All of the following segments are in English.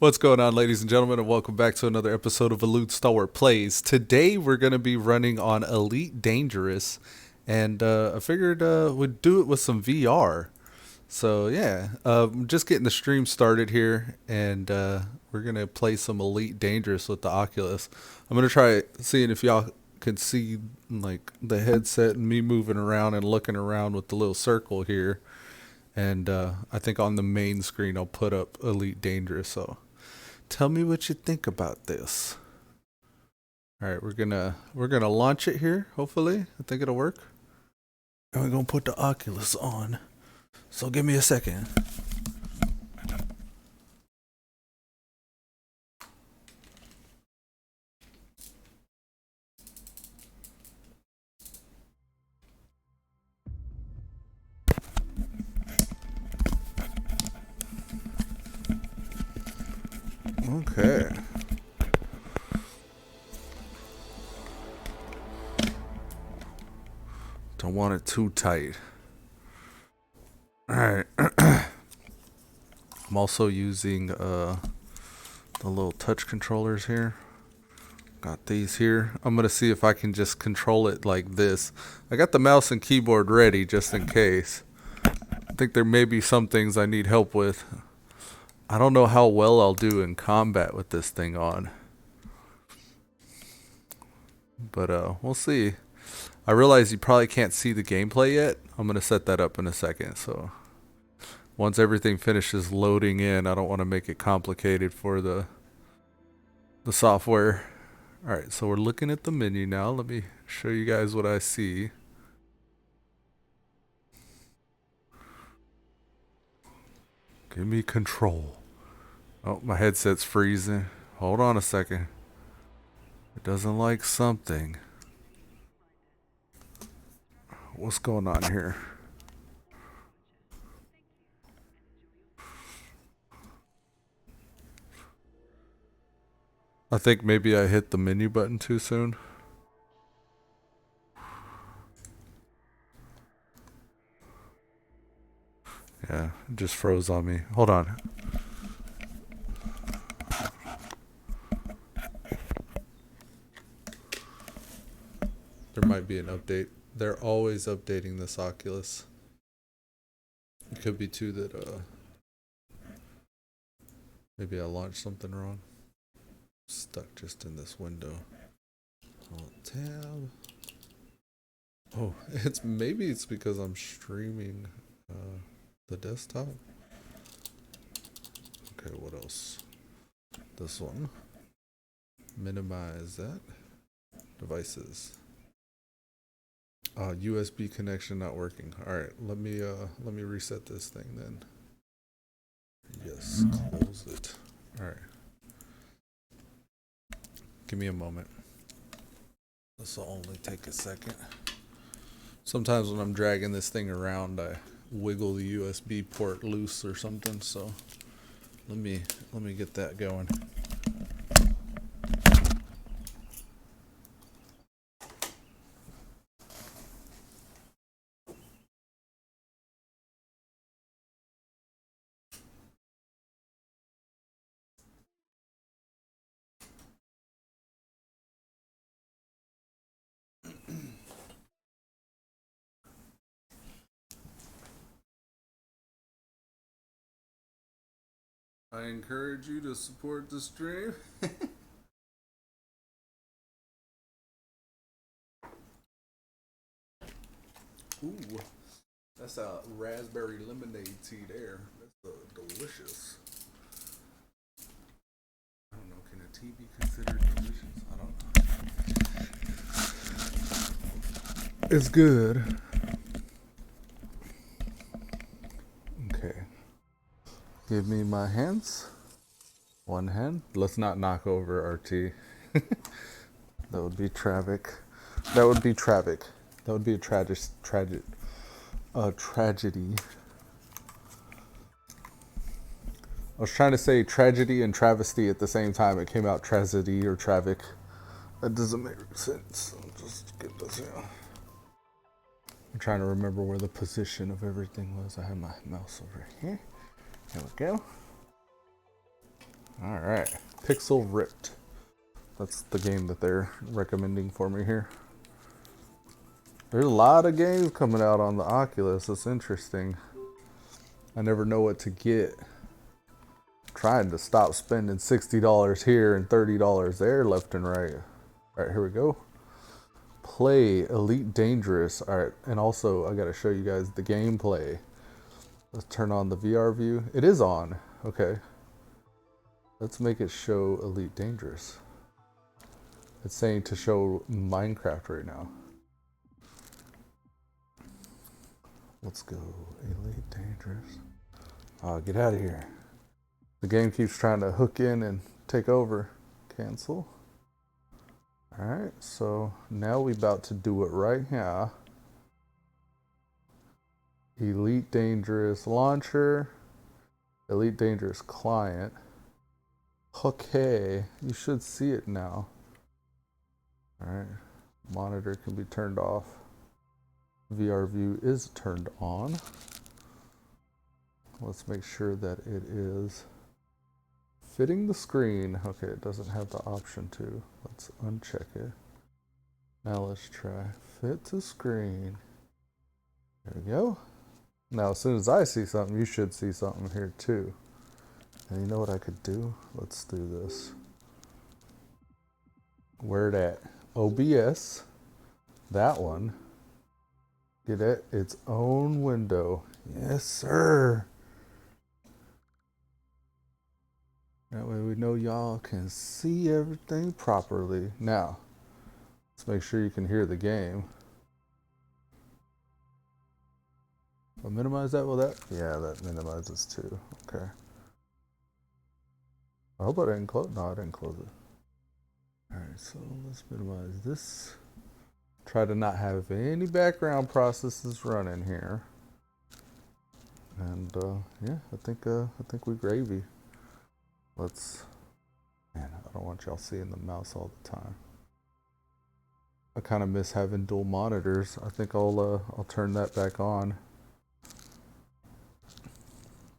What's going on, ladies and gentlemen, and welcome back to another episode of Elude Stalwart Plays. Today we're going to be running on Elite Dangerous, and I figured we'd do it with some VR. So yeah, just getting the stream started here, and we're going to play some Elite Dangerous with the Oculus. I'm going to try seeing if y'all can see like the headset and me moving around and looking around with the little circle here. And I think on the main screen I'll put up Elite Dangerous. So tell me what you think about this. All right, we're gonna launch it here. Hopefully, I think it'll work. And we're gonna put the Oculus on. So give me a second. Okay. Don't want it too tight. All right. I'm also using the little touch controllers here. Got these here. I'm gonna see if I can just control it like this. I got the mouse and keyboard ready just in case. I think there may be some things I need help with. I don't know how well I'll do in combat with this thing on. But we'll see. I realize you probably can't see the gameplay yet. I'm going to set that up in a second. So once everything finishes loading in, I don't want to make it complicated for the software. All right, so we're looking at the menu now. Let me show you guys what I see. Give me control. Oh, my headset's freezing. Hold on a second. It doesn't like something. What's going on here? I think maybe I hit the menu button too soon. Yeah, it just froze on me. Hold on. There might be an update. They're always updating this Oculus. It could be too that maybe I launched something wrong. Stuck just in this window. Alt tab. Oh, it's because I'm streaming the desktop. Okay, what else? This one. Minimize that. Devices. USB connection not working. All right, let me reset this thing then. Yes, close it. All right. Give me a moment. This will only take a second. Sometimes when I'm dragging this thing around, I wiggle the USB port loose or something. So let me get that going. I encourage you to support the stream. Ooh, that's a raspberry lemonade tea there. That's delicious. I don't know, can a tea be considered delicious? I don't know. It's good. Okay. Give me my hands. One hand. Let's not knock over our tea. That would be tragic. That would be tragic. That would be a tragedy. I was trying to say tragedy and travesty at the same time. It came out tragedy or tragic. That doesn't make sense. I'll just get this here. I'm trying to remember where the position of everything was. I have my mouse over here. There we go. Alright. Pixel Ripped. That's the game that they're recommending for me here. There's a lot of games coming out on the Oculus. It's interesting. I never know what to get. Trying to stop spending $60 here and $30 there left and right. Alright, here we go. Play Elite Dangerous. Alright, and also I gotta show you guys the gameplay. Let's turn on the VR view. It is on. Okay. Let's make it show Elite Dangerous. It's saying to show Minecraft right now. Let's go. Elite Dangerous. Oh, get out of here. The game keeps trying to hook in and take over. Cancel. Alright, so now we about to do it right here. Elite Dangerous Launcher. Elite Dangerous Client. Okay, you should see it now. Alright, monitor can be turned off. VR view is turned on. Let's make sure that it is fitting the screen. Okay, it doesn't have the option to. Let's uncheck it. Now let's try fit to screen. There we go. Now as soon as I see something, you should see something here too. And you know what I could do? Let's do this. Where it at? OBS. That one. Get it? Its own window. Yes, sir. That way we know y'all can see everything properly. Now, let's make sure you can hear the game. I'll minimize that with that? Yeah, that minimizes too. Okay. I hope I didn't close. No, I didn't close it. Alright, so let's minimize this. Try to not have any background processes running here. And yeah, I think we gravy. Let's, man, I don't want y'all seeing the mouse all the time. I kind of miss having dual monitors. I think I'll turn that back on.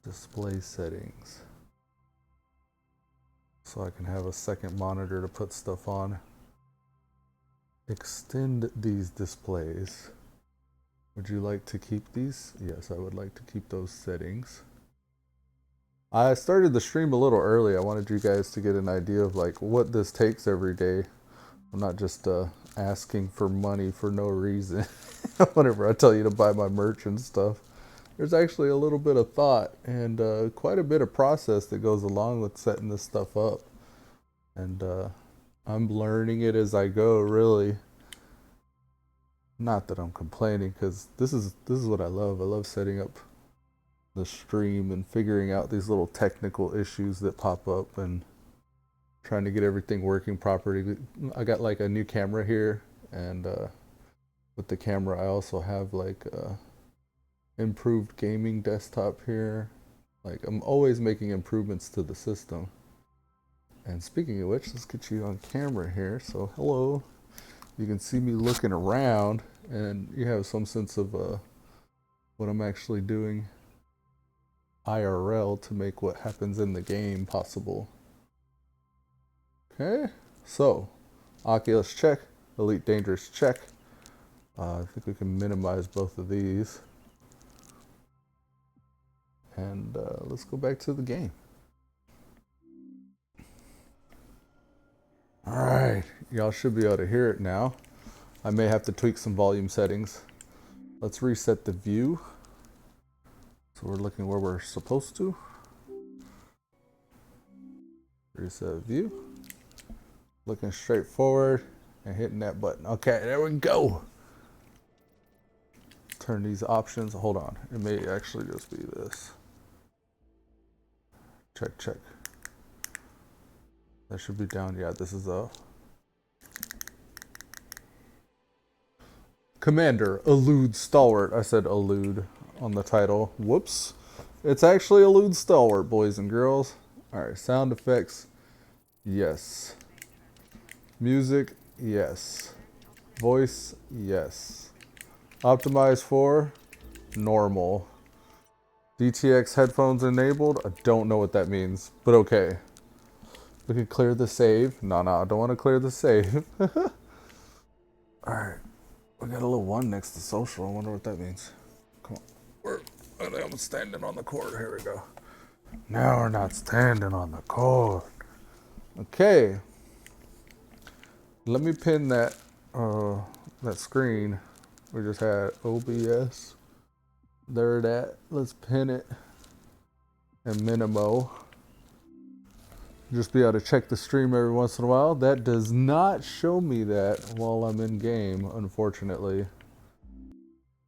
Display settings. So I can have a second monitor to put stuff on. Extend these displays. Would you like to keep these? Yes, I would like to keep those settings. I started the stream a little early. I wanted you guys to get an idea of like what this takes every day. I'm not just asking for money for no reason. Whenever I tell you to buy my merch and stuff, there's actually a little bit of thought and quite a bit of process that goes along with setting this stuff up. And I'm learning it as I go, really. Not that I'm complaining, because this is what I love. I love setting up the stream and figuring out these little technical issues that pop up and trying to get everything working properly. I got like a new camera here, and with the camera I also have like improved gaming desktop here. Like I'm always making improvements to the system. And speaking of which, let's get you on camera here. So hello, you can see me looking around and you have some sense of what I'm actually doing IRL to make what happens in the game possible. Okay, so Oculus check, Elite Dangerous check. I think we can minimize both of these. And let's go back to the game. Alright, y'all should be able to hear it now. I may have to tweak some volume settings. Let's reset the view. So we're looking where we're supposed to. Reset view. Looking straight forward and hitting that button. Okay, there we go. Turn these options. Hold on. It may actually just be this. Check, check. That should be down. Yeah, this is a Commander Elude Stalwart. I said Elude on the title. Whoops. It's actually Elude Stalwart, boys and girls. Alright, sound effects. Yes. Music. Yes. Voice. Yes. Optimize for normal. DTX headphones enabled. I don't know what that means, but okay. We can clear the save. No, I don't want to clear the save. Alright. We got a little 1 next to social. I wonder what that means. Come on. I'm standing on the court. Here we go. Now we're not standing on the court. Okay. Let me pin that that screen we just had. OBS. There it at. Let's pin it. And Minimo. Just be able to check the stream every once in a while. That does not show me that while I'm in game, unfortunately.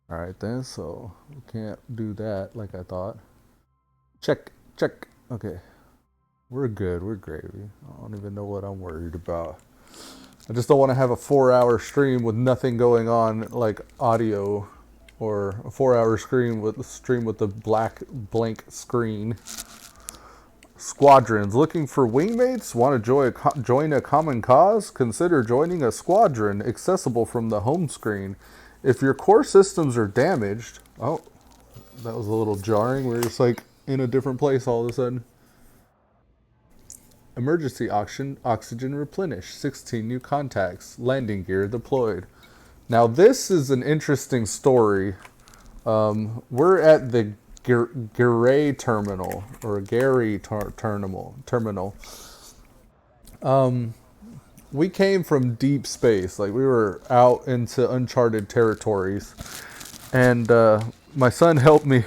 Alright then, so we can't do that like I thought. Check. Okay. We're good, we're gravy. I don't even know what I'm worried about. I just don't want to have a 4-hour stream with nothing going on, like audio, or a 4-hour stream with the blank screen. Squadrons. Looking for wingmates? Want to join a common cause? Consider joining a squadron accessible from the home screen. If your core systems are damaged... Oh, that was a little jarring. We're just like in a different place all of a sudden. Emergency oxygen replenished. 16 new contacts. Landing gear deployed. Now this is an interesting story. We're at the Gary terminal, or Gary terminal. We came from deep space, like we were out into uncharted territories, and my son helped me.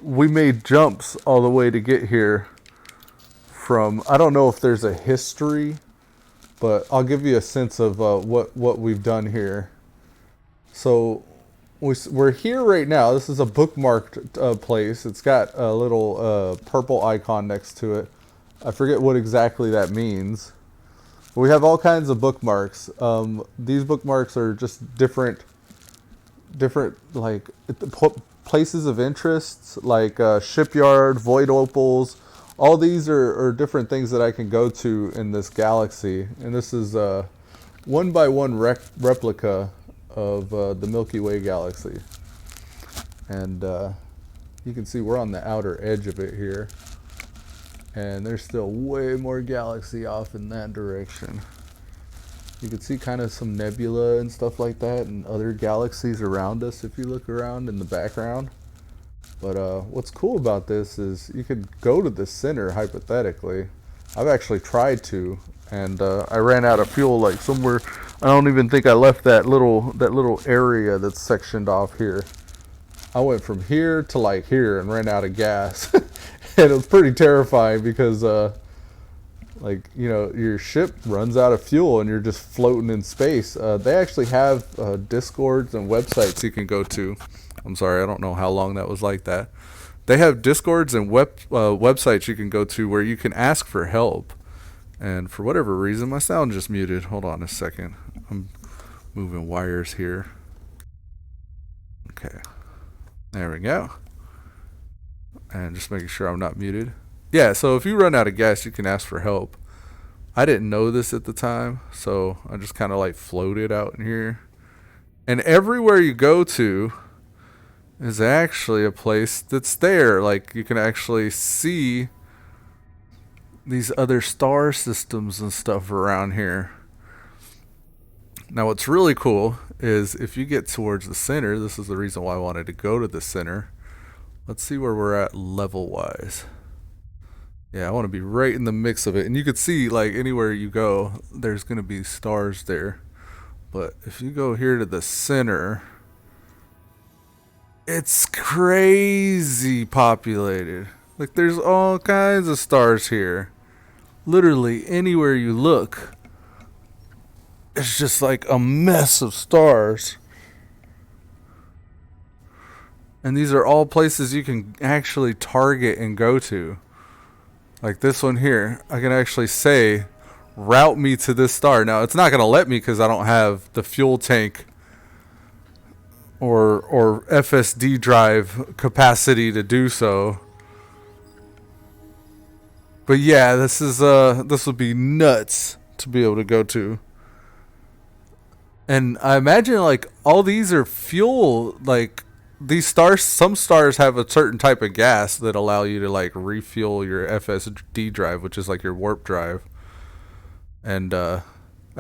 We made jumps all the way to get here from, I don't know if there's a history, but I'll give you a sense of what we've done here. So we're here right now. This is a bookmarked place. It's got a little purple icon next to it. I forget what exactly that means. We have all kinds of bookmarks. These bookmarks are just different like places of interest, like shipyard, void opals. All these are different things that I can go to in this galaxy. And this is a 1x1 replica of the Milky Way galaxy. And you can see we're on the outer edge of it here. And there's still way more galaxy off in that direction. You can see kind of some nebula and stuff like that and other galaxies around us if you look around in the background. But what's cool about this is you could go to the center hypothetically. I've actually tried to, and I ran out of fuel like somewhere. I don't even think I left that little area that's sectioned off here. I went from here to like here and ran out of gas. And it was pretty terrifying because like, you know, your ship runs out of fuel and you're just floating in space. They actually have Discords and websites you can go to. I'm sorry, I don't know how long that was like that. They have Discords and websites you can go to where you can ask for help. And for whatever reason, my sound just muted. Hold on a second. I'm moving wires here. Okay. There we go. And just making sure I'm not muted. Yeah, so if you run out of gas, you can ask for help. I didn't know this at the time, so I just kind of like floated out in here. And everywhere you go to is actually a place that's there. Like, you can actually see these other star systems and stuff around here. Now, what's really cool is if you get towards the center, this is the reason why I wanted to go to the center. Let's see where we're at level-wise. Yeah, I want to be right in the mix of it. And you could see, like, anywhere you go, there's going to be stars there. But if you go here to the center, it's crazy populated. Like, there's all kinds of stars here. Literally, anywhere you look, it's just like a mess of stars. And these are all places you can actually target and go to. Like this one here, I can actually say, route me to this star. Now, it's not going to let me because I don't have the fuel tank or FSD drive capacity to do so. But yeah, this would be nuts to be able to go to. And I imagine like all these are fuel, like these stars, some stars have a certain type of gas that allow you to like refuel your FSD drive, which is like your warp drive. And I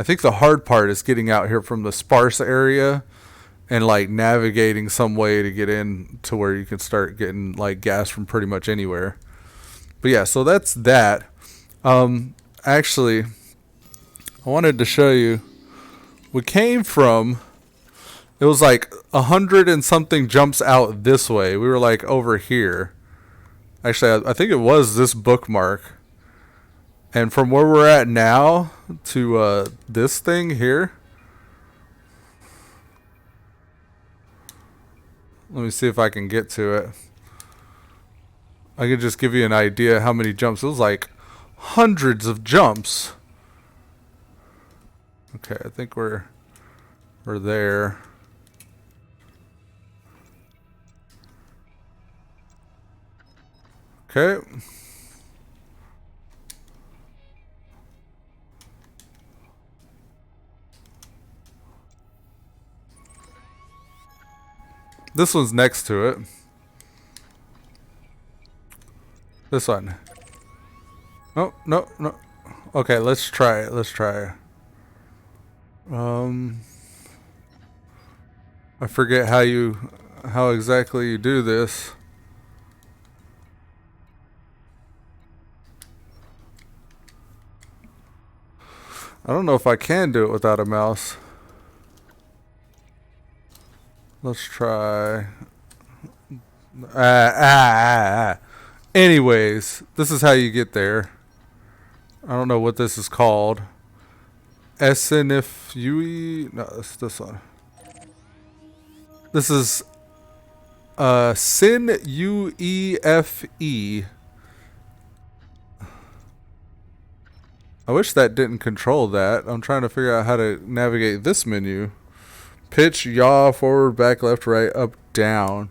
think the hard part is getting out here from the sparse area and like navigating some way to get in to where you can start getting like gas from pretty much anywhere. But yeah, so that's that. Actually, I wanted to show you. We came from. It was like 100 and something jumps out this way. We were like over here. Actually, I think it was this bookmark. And from where we're at now to this thing here, let me see if I can get to it. I can just give you an idea how many jumps. It was like hundreds of jumps. Okay, I think we're there. Okay. This one's next to it. This one. Oh, no, no. Okay, let's try it. Let's try it. I forget how exactly you do this. I don't know if I can do it without a mouse. Let's try. Anyways, this is how you get there. I don't know what this is called. SNFUE? No, it's this one. This is Sin UEFE. I wish that didn't control that. I'm trying to figure out how to navigate this menu. Pitch, yaw, forward, back, left, right, up, down.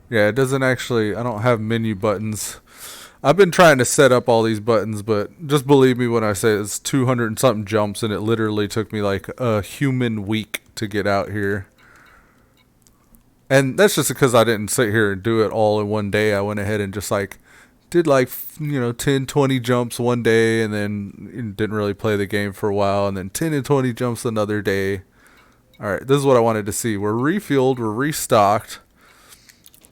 Yeah, it doesn't actually. I don't have menu buttons. I've been trying to set up all these buttons, but just believe me when I say it's 200 and something jumps, and it literally took me like a human week to get out here. And that's just because I didn't sit here and do it all in one day. I went ahead and just like did like 10, 20 jumps one day, and then didn't really play the game for a while, and then 10 and 20 jumps another day. All right, this is what I wanted to see. We're refueled, we're restocked.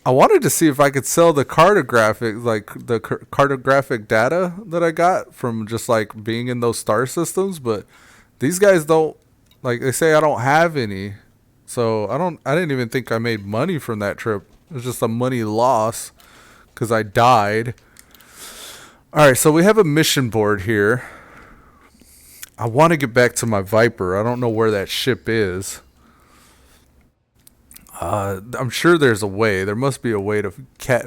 I wanted to see if I could sell the cartographic, like the cartographic data that I got from just like being in those star systems, but these guys don't, like they say I don't have any. So I didn't even think I made money from that trip. It was just a money loss because I died. All right, so we have a mission board here. I want to get back to my Viper. I don't know where that ship is. I'm sure there's a way. There must be a way to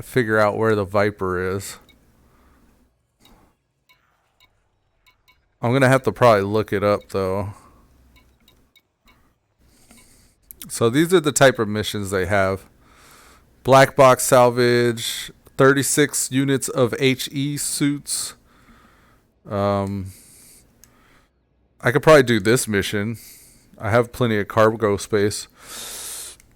figure out where the Viper is. I'm going to have to probably look it up, though. So these are the type of missions they have. Black box salvage, 36 units of HE suits. I could probably do this mission. I have plenty of cargo space.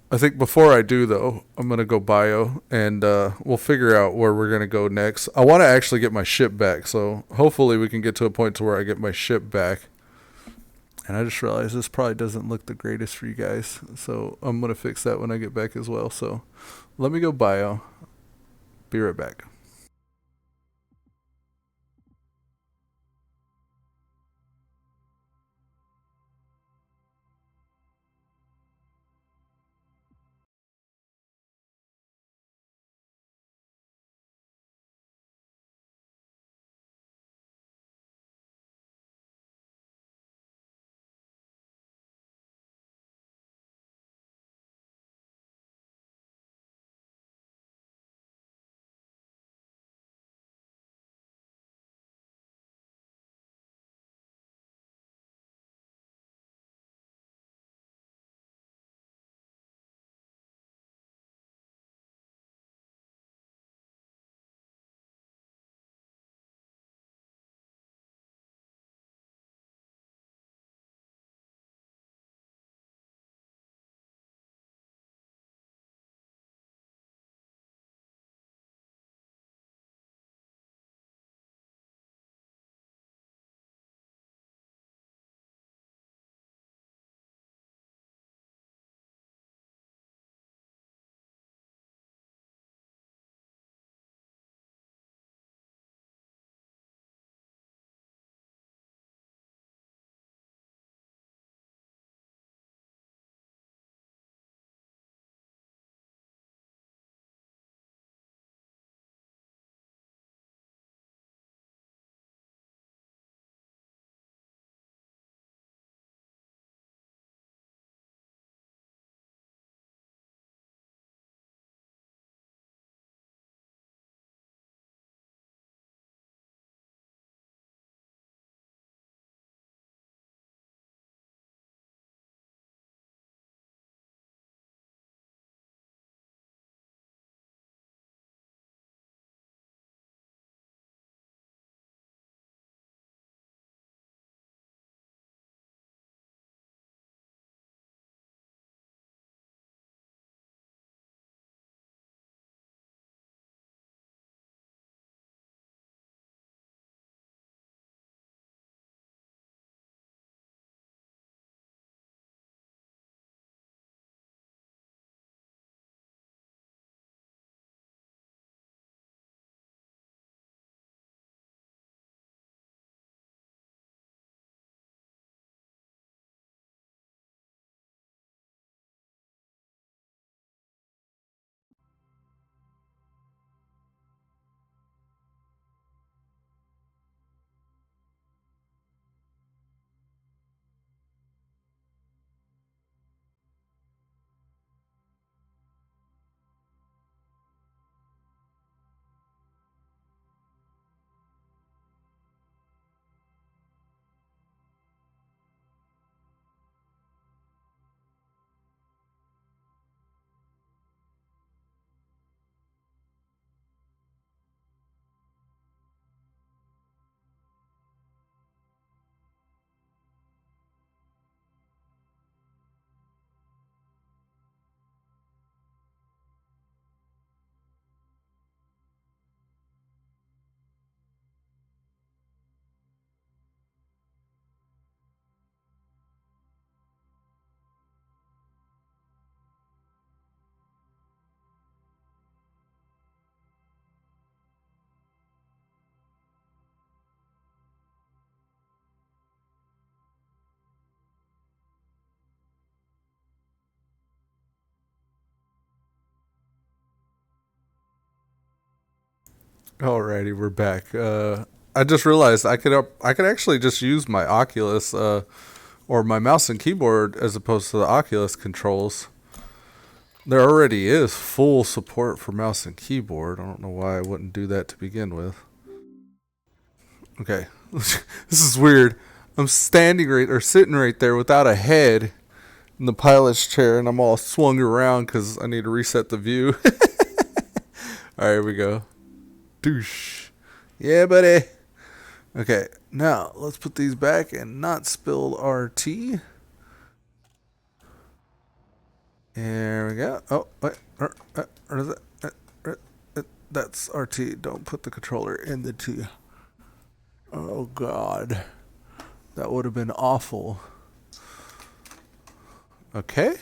I think before I do, though, I'm going to go bio, and we'll figure out where we're going to go next. I want to actually get my ship back, so hopefully we can get to a point to where I get my ship back. And I just realized this probably doesn't look the greatest for you guys, so I'm going to fix that when I get back as well. So let me go bio. Be right back. Alrighty, we're back. I just realized I could actually just use my Oculus or my mouse and keyboard as opposed to the Oculus controls. There already is full support for mouse and keyboard. I don't know why I wouldn't do that to begin with. Okay, this is weird. I'm standing right or sitting right there without a head in the pilot's chair, and I'm all swung around because I need to reset the view. All right, here we go. Douche. Yeah, buddy. Okay, now let's put these back and not spill our tea. There we go. Oh, wait. Or is it? That's our tea. Don't put the controller in the tea. Oh, God. That would have been awful. Okay.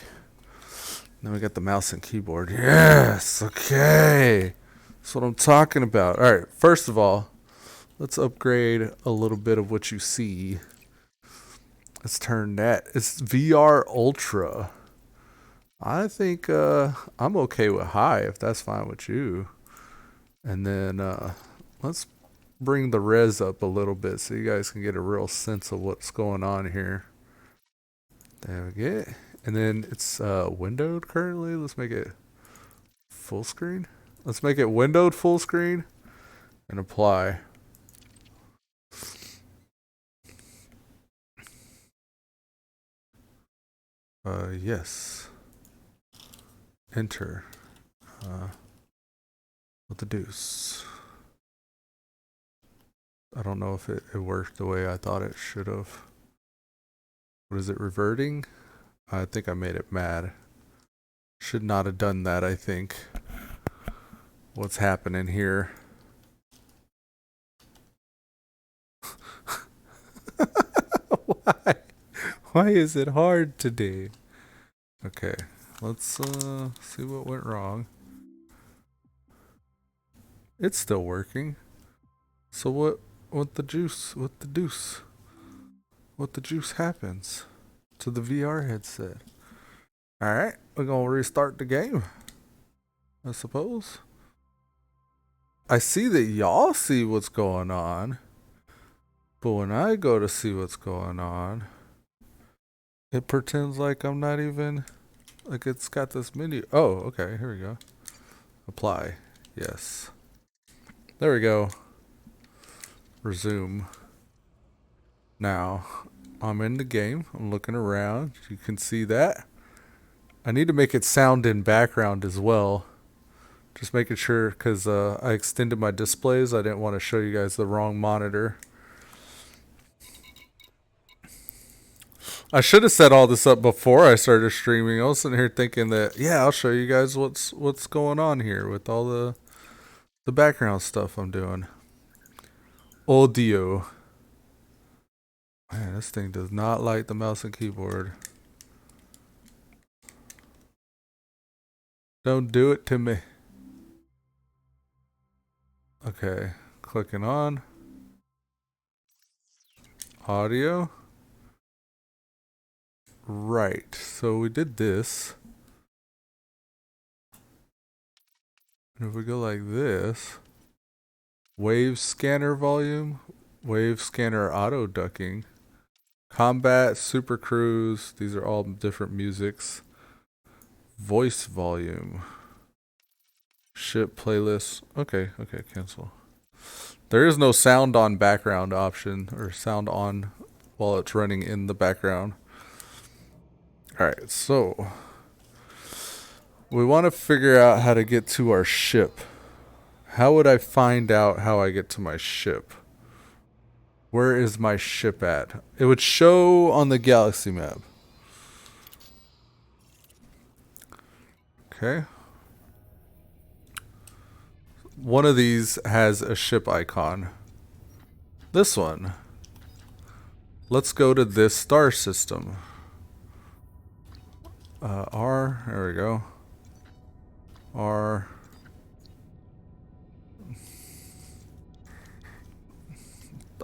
Then we got the mouse and keyboard. Yes. Okay. That's what I'm talking about. All right. First of all, let's upgrade a little bit of what you see. Let's turn that. It's VR Ultra. I think I'm okay with high if that's fine with you. And then let's bring the res up a little bit so you guys can get a real sense of what's going on here. There we go. And then it's windowed currently. Let's make it full screen. Let's make it windowed full screen and apply. Yes. Enter. What the deuce? I don't know if it worked the way I thought it should have. What is it, reverting? I think I made it mad. Should not have done that, I think. What's happening here? Why? Why is it hard today? Okay, let's see what went wrong. It's still working. So what the juice? What the deuce? What the juice happens to the VR headset? Alright, we're gonna restart the game, I suppose. I see that y'all see what's going on, but when I go to see what's going on, it pretends like I'm not even, like it's got this menu. Oh, okay, here we go. Apply. Yes. There we go. Resume. Now, I'm in the game. I'm looking around. You can see that. I need to make it sound in background as well. Just making sure, because I extended my displays. I didn't want to show you guys the wrong monitor. I should have set all this up before I started streaming. I was sitting here thinking that, yeah, I'll show you guys what's going on here with all the background stuff I'm doing. Audio. Man, this thing does not like the mouse and keyboard. Don't do it to me. Okay, clicking on. Audio. Right, so we did this. And if we go like this, wave scanner volume, wave scanner auto ducking, combat, super cruise, these are all different musics. Voice volume, ship playlist. Okay, cancel. There is no sound on background option or sound on while it's running in the background. Alright, so we want to figure out how to get to our ship. How would I find out how I get to my ship? Where is my ship at? It would show on the galaxy map. Okay. One of these has a ship icon. This one. Let's go to this star system. R, there we go. R.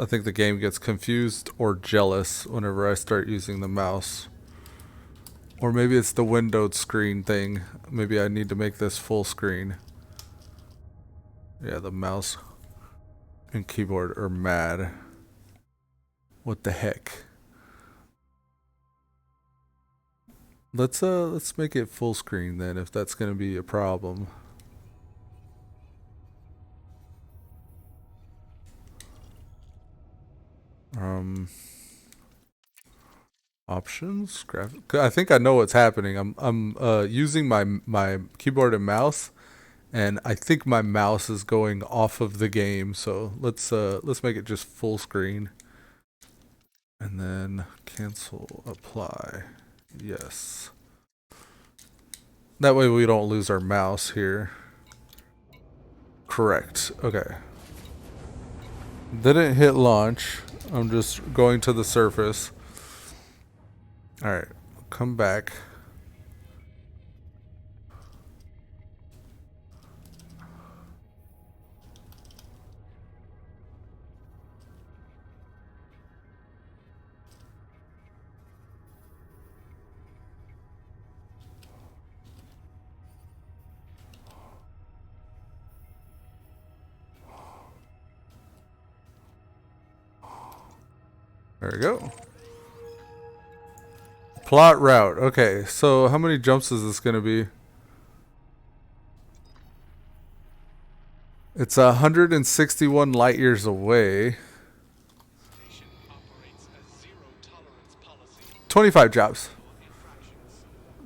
I think the game gets confused or jealous whenever I start using the mouse. Or maybe it's the windowed screen thing. Maybe I need to make this full screen. Yeah, the mouse and keyboard are mad. What the heck? Let's make it full screen then, if that's gonna be a problem. Options, graphic. I think I know what's happening. I'm using my keyboard and mouse, and I think my mouse is going off of the game. So let's make it just full screen, and then cancel, apply, yes. That way we don't lose our mouse here. Correct. Okay. Didn't hit launch. I'm just going to the surface. Alright, come back. There we go. Plot route. Okay, so how many jumps is this going to be? It's 161 light years away. 25 jumps.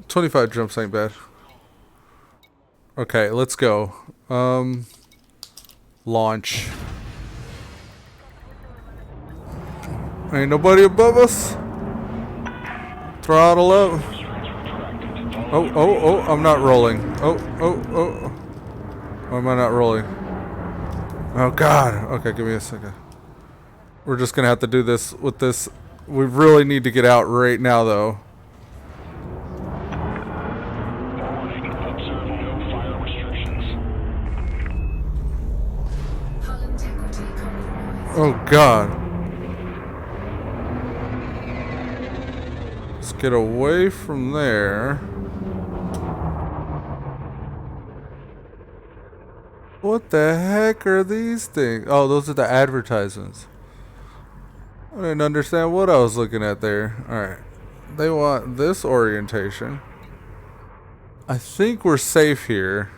25 jumps ain't bad. Okay, let's go. Launch. Ain't nobody above us. Throttle up. Oh, I'm not rolling. Oh. Why am I not rolling? Oh God. Okay, give me a second. We're just gonna have to do this with this. We really need to get out right now though. Oh God. Let's get away from there. What the heck are these things? Oh, those are the advertisements. I didn't understand what I was looking at there. Alright. They want this orientation. I think we're safe here.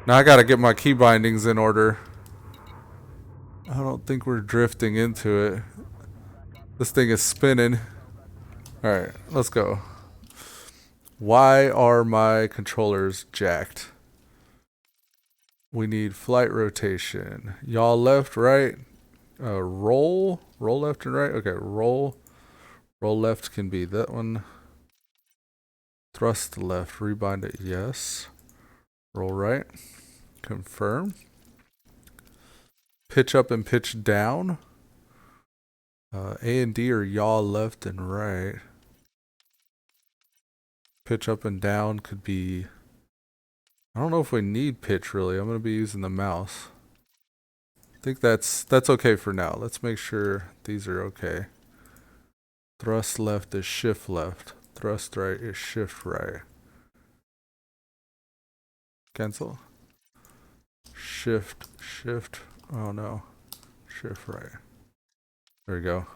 Now I gotta get my key bindings in order. I don't think we're drifting into it. This thing is spinning. Alright, let's go. Why are my controllers jacked? We need flight rotation. Yaw left, right. Roll left and right. Okay, roll left can be that one. Thrust left, rebind it, yes. Roll right, confirm. Pitch up and pitch down. A and D are yaw left and right. Pitch up and down could be... I don't know if we need pitch really. I'm going to be using the mouse. I think that's okay for now. Let's make sure these are okay. Thrust left is shift left. Thrust right is shift right. Cancel. Shift. Oh no. Shift right. There we go.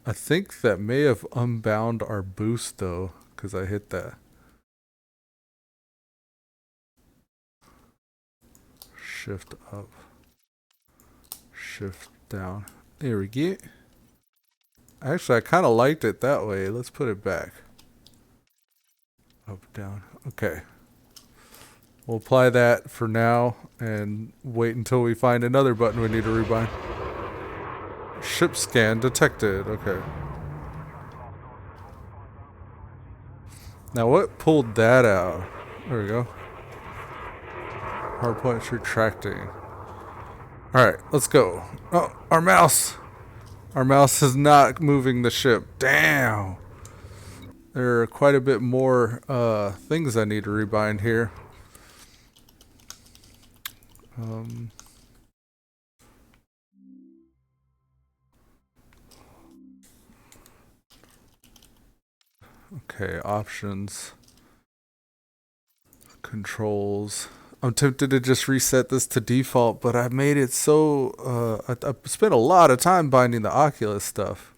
I think that may have unbound our boost though, because I hit that. Shift up. Shift down. There we go. Actually, I kind of liked it that way. Let's put it back. Up, down. Okay. We'll apply that for now and wait until we find another button we need to rebind. Ship scan detected. Okay. Now what pulled that out? There we go. Hardpoint's retracting. Alright, let's go. Oh, our mouse! Our mouse is not moving the ship. Damn! There are quite a bit more things I need to rebind here. Okay, options. Controls. I'm tempted to just reset this to default, but I made it so I spent a lot of time binding the Oculus stuff.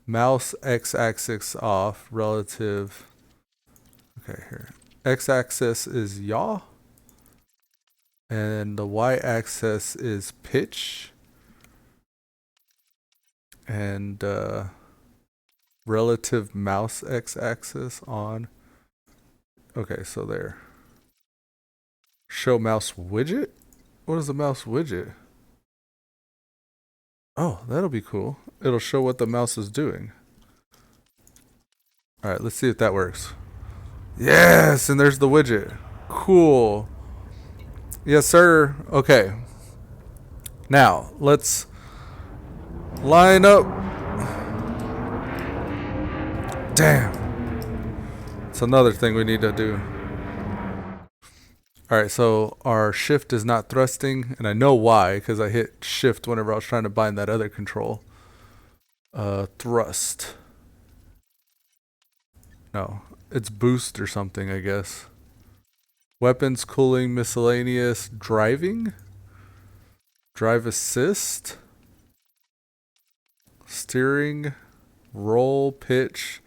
Mouse x-axis off, relative. Okay, here. X-axis is yaw, and the y-axis is pitch, and relative mouse x-axis on. Okay, so there. Show mouse widget? What is the mouse widget? Oh, that'll be cool. It'll show what the mouse is doing. Alright, let's see if that works. Yes, and there's the widget. Cool. Yes, sir. Okay. Now, let's line up. Damn. It's another thing we need to do. Alright, so our shift is not thrusting, and I know why, because I hit shift whenever I was trying to bind that other control. Thrust. No, it's boost or something, I guess. Weapons, cooling, miscellaneous, driving? Drive assist? Steering, roll, pitch,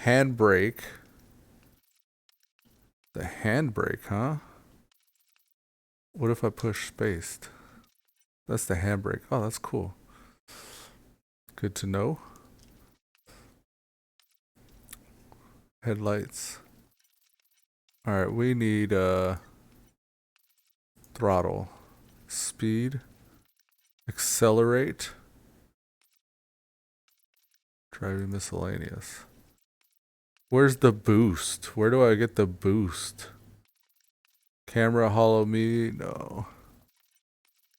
handbrake. The handbrake, huh? What if I push spaced? That's the handbrake. Oh, that's cool. Good to know. Headlights. Alright, we need throttle. Speed. Accelerate. Driving miscellaneous. Where's the boost? Where do I get the boost? Camera, hollow me, no.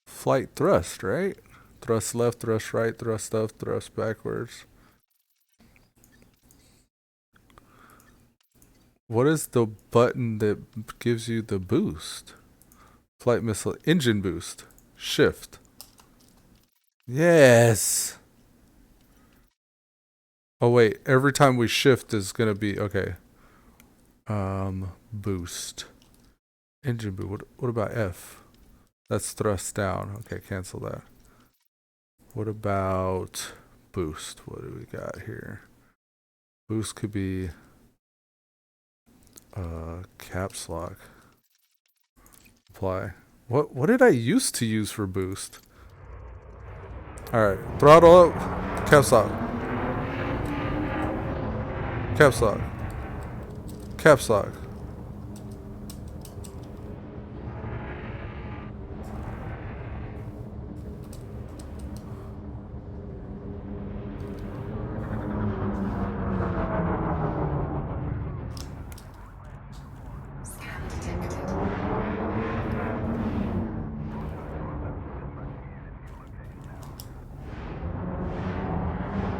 Flight thrust, right? Thrust left, thrust right, thrust up, thrust backwards. What is the button that gives you the boost? Flight missile, engine boost, shift. Yes. Oh wait, every time we shift is gonna be, okay. Boost. Engine boost, what about F? That's thrust down. Okay, cancel that. What about boost? What do we got here? Boost could be caps lock. Apply. What did I used to use for boost? Alright, throttle up, caps lock. Caps lock. Caps lock.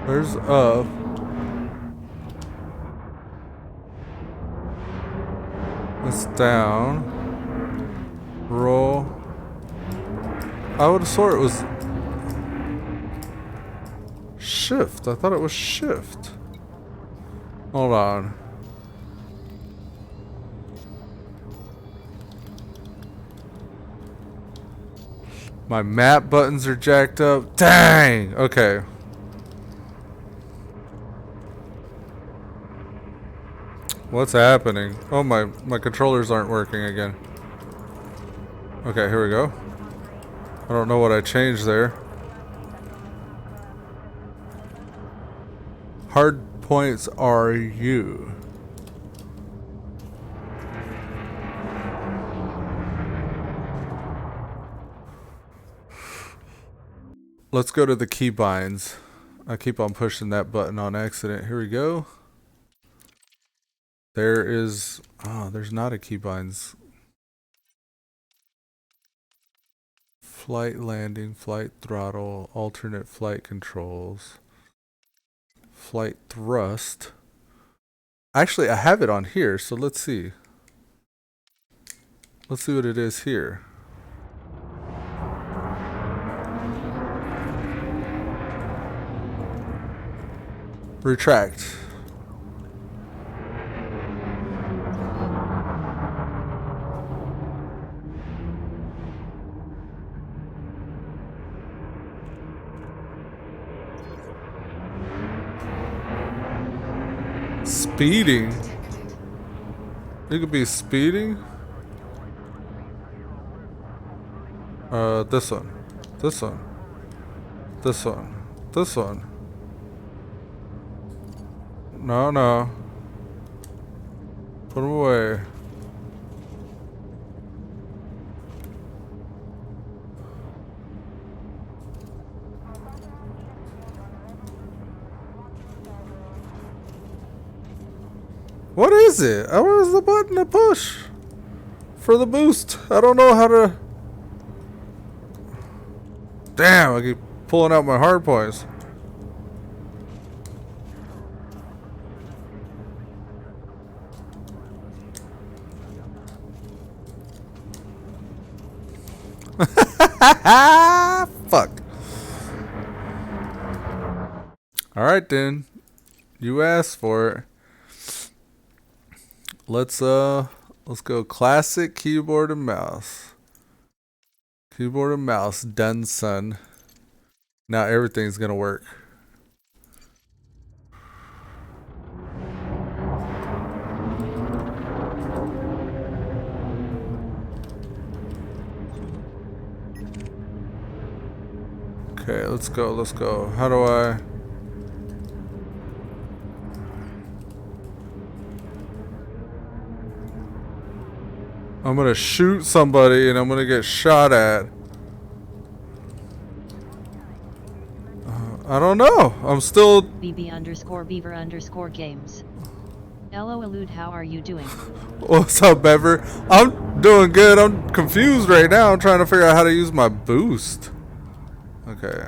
There's up. It's down. Roll. I would have swore it was shift. I thought it was shift. Hold on. My map buttons are jacked up. Dang! Okay. What's happening? Oh, my controllers aren't working again. Okay, here we go. I don't know what I changed there. Hard points are you. Let's go to the keybinds. I keep on pushing that button on accident. Here we go. There is, oh, there's not a keybinds. Flight landing, flight throttle, alternate flight controls, flight thrust. Actually, I have it on here, so let's see. Let's see what it is here. Retract. Speeding? You could be speeding? This one. This one. This one. This one. No, no. Put them away. What is it? Where's the button to push for the boost? I don't know how to. Damn, I keep pulling out my hard points. Fuck. Alright then. You asked for it. Let's go classic keyboard and mouse. Keyboard and mouse done, son. Now everything's gonna work. Okay, let's go, let's go. How do I... I'm gonna shoot somebody and I'm gonna get shot at. I don't know. I'm still... BB_Beaver_games. Hello Elude, how are you doing? What's up, Bever? I'm doing good. I'm confused right now. I'm trying to figure out how to use my boost. Okay.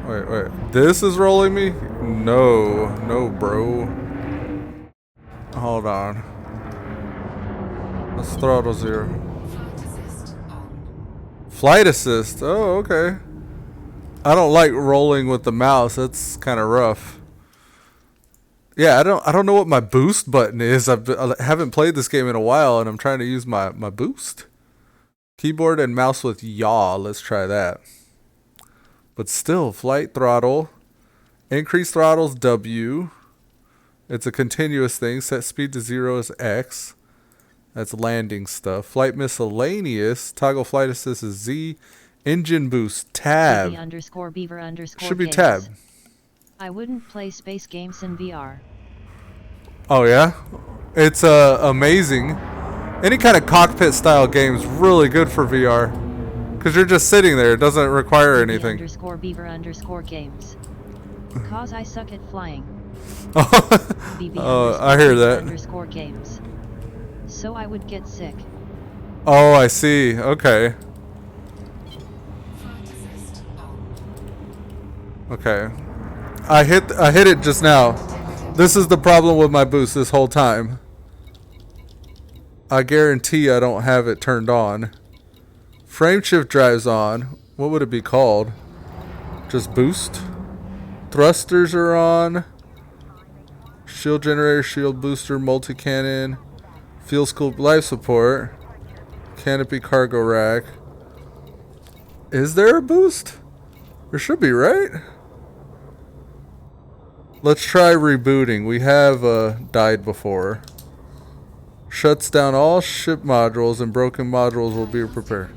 Wait. This is rolling me? No. No, bro. Hold on. Let's throttle 0. Flight assist. Oh, okay. I don't like rolling with the mouse. That's kind of rough. Yeah, I don't know what my boost button is. I haven't played this game in a while, and I'm trying to use my boost. Keyboard and mouse with yaw. Let's try that. But still, flight throttle. Increase throttles W. It's a continuous thing. Set speed to 0 is X. That's landing stuff. Flight miscellaneous. Toggle flight assist is Z. Engine boost tab. BB_Beaver_games. Should be tab. I wouldn't play space games in VR. Oh yeah? It's amazing. Any kind of cockpit style game's really good for VR. Because you're just sitting there. It doesn't require anything. BB_Beaver_games. Cause I suck at flying. I hear that. Games. So I would get sick. Oh, I see. Okay. Okay. I hit it just now. This is the problem with my boost this whole time. I guarantee I don't have it turned on. Frame shift drive's on. What would it be called? Just boost? Thrusters are on. Shield generator, shield booster, multi-cannon. Fuel scope life support. Canopy cargo rack. Is there a boost? There should be, right? Let's try rebooting. We have died before. Shuts down all ship modules and broken modules will be repaired.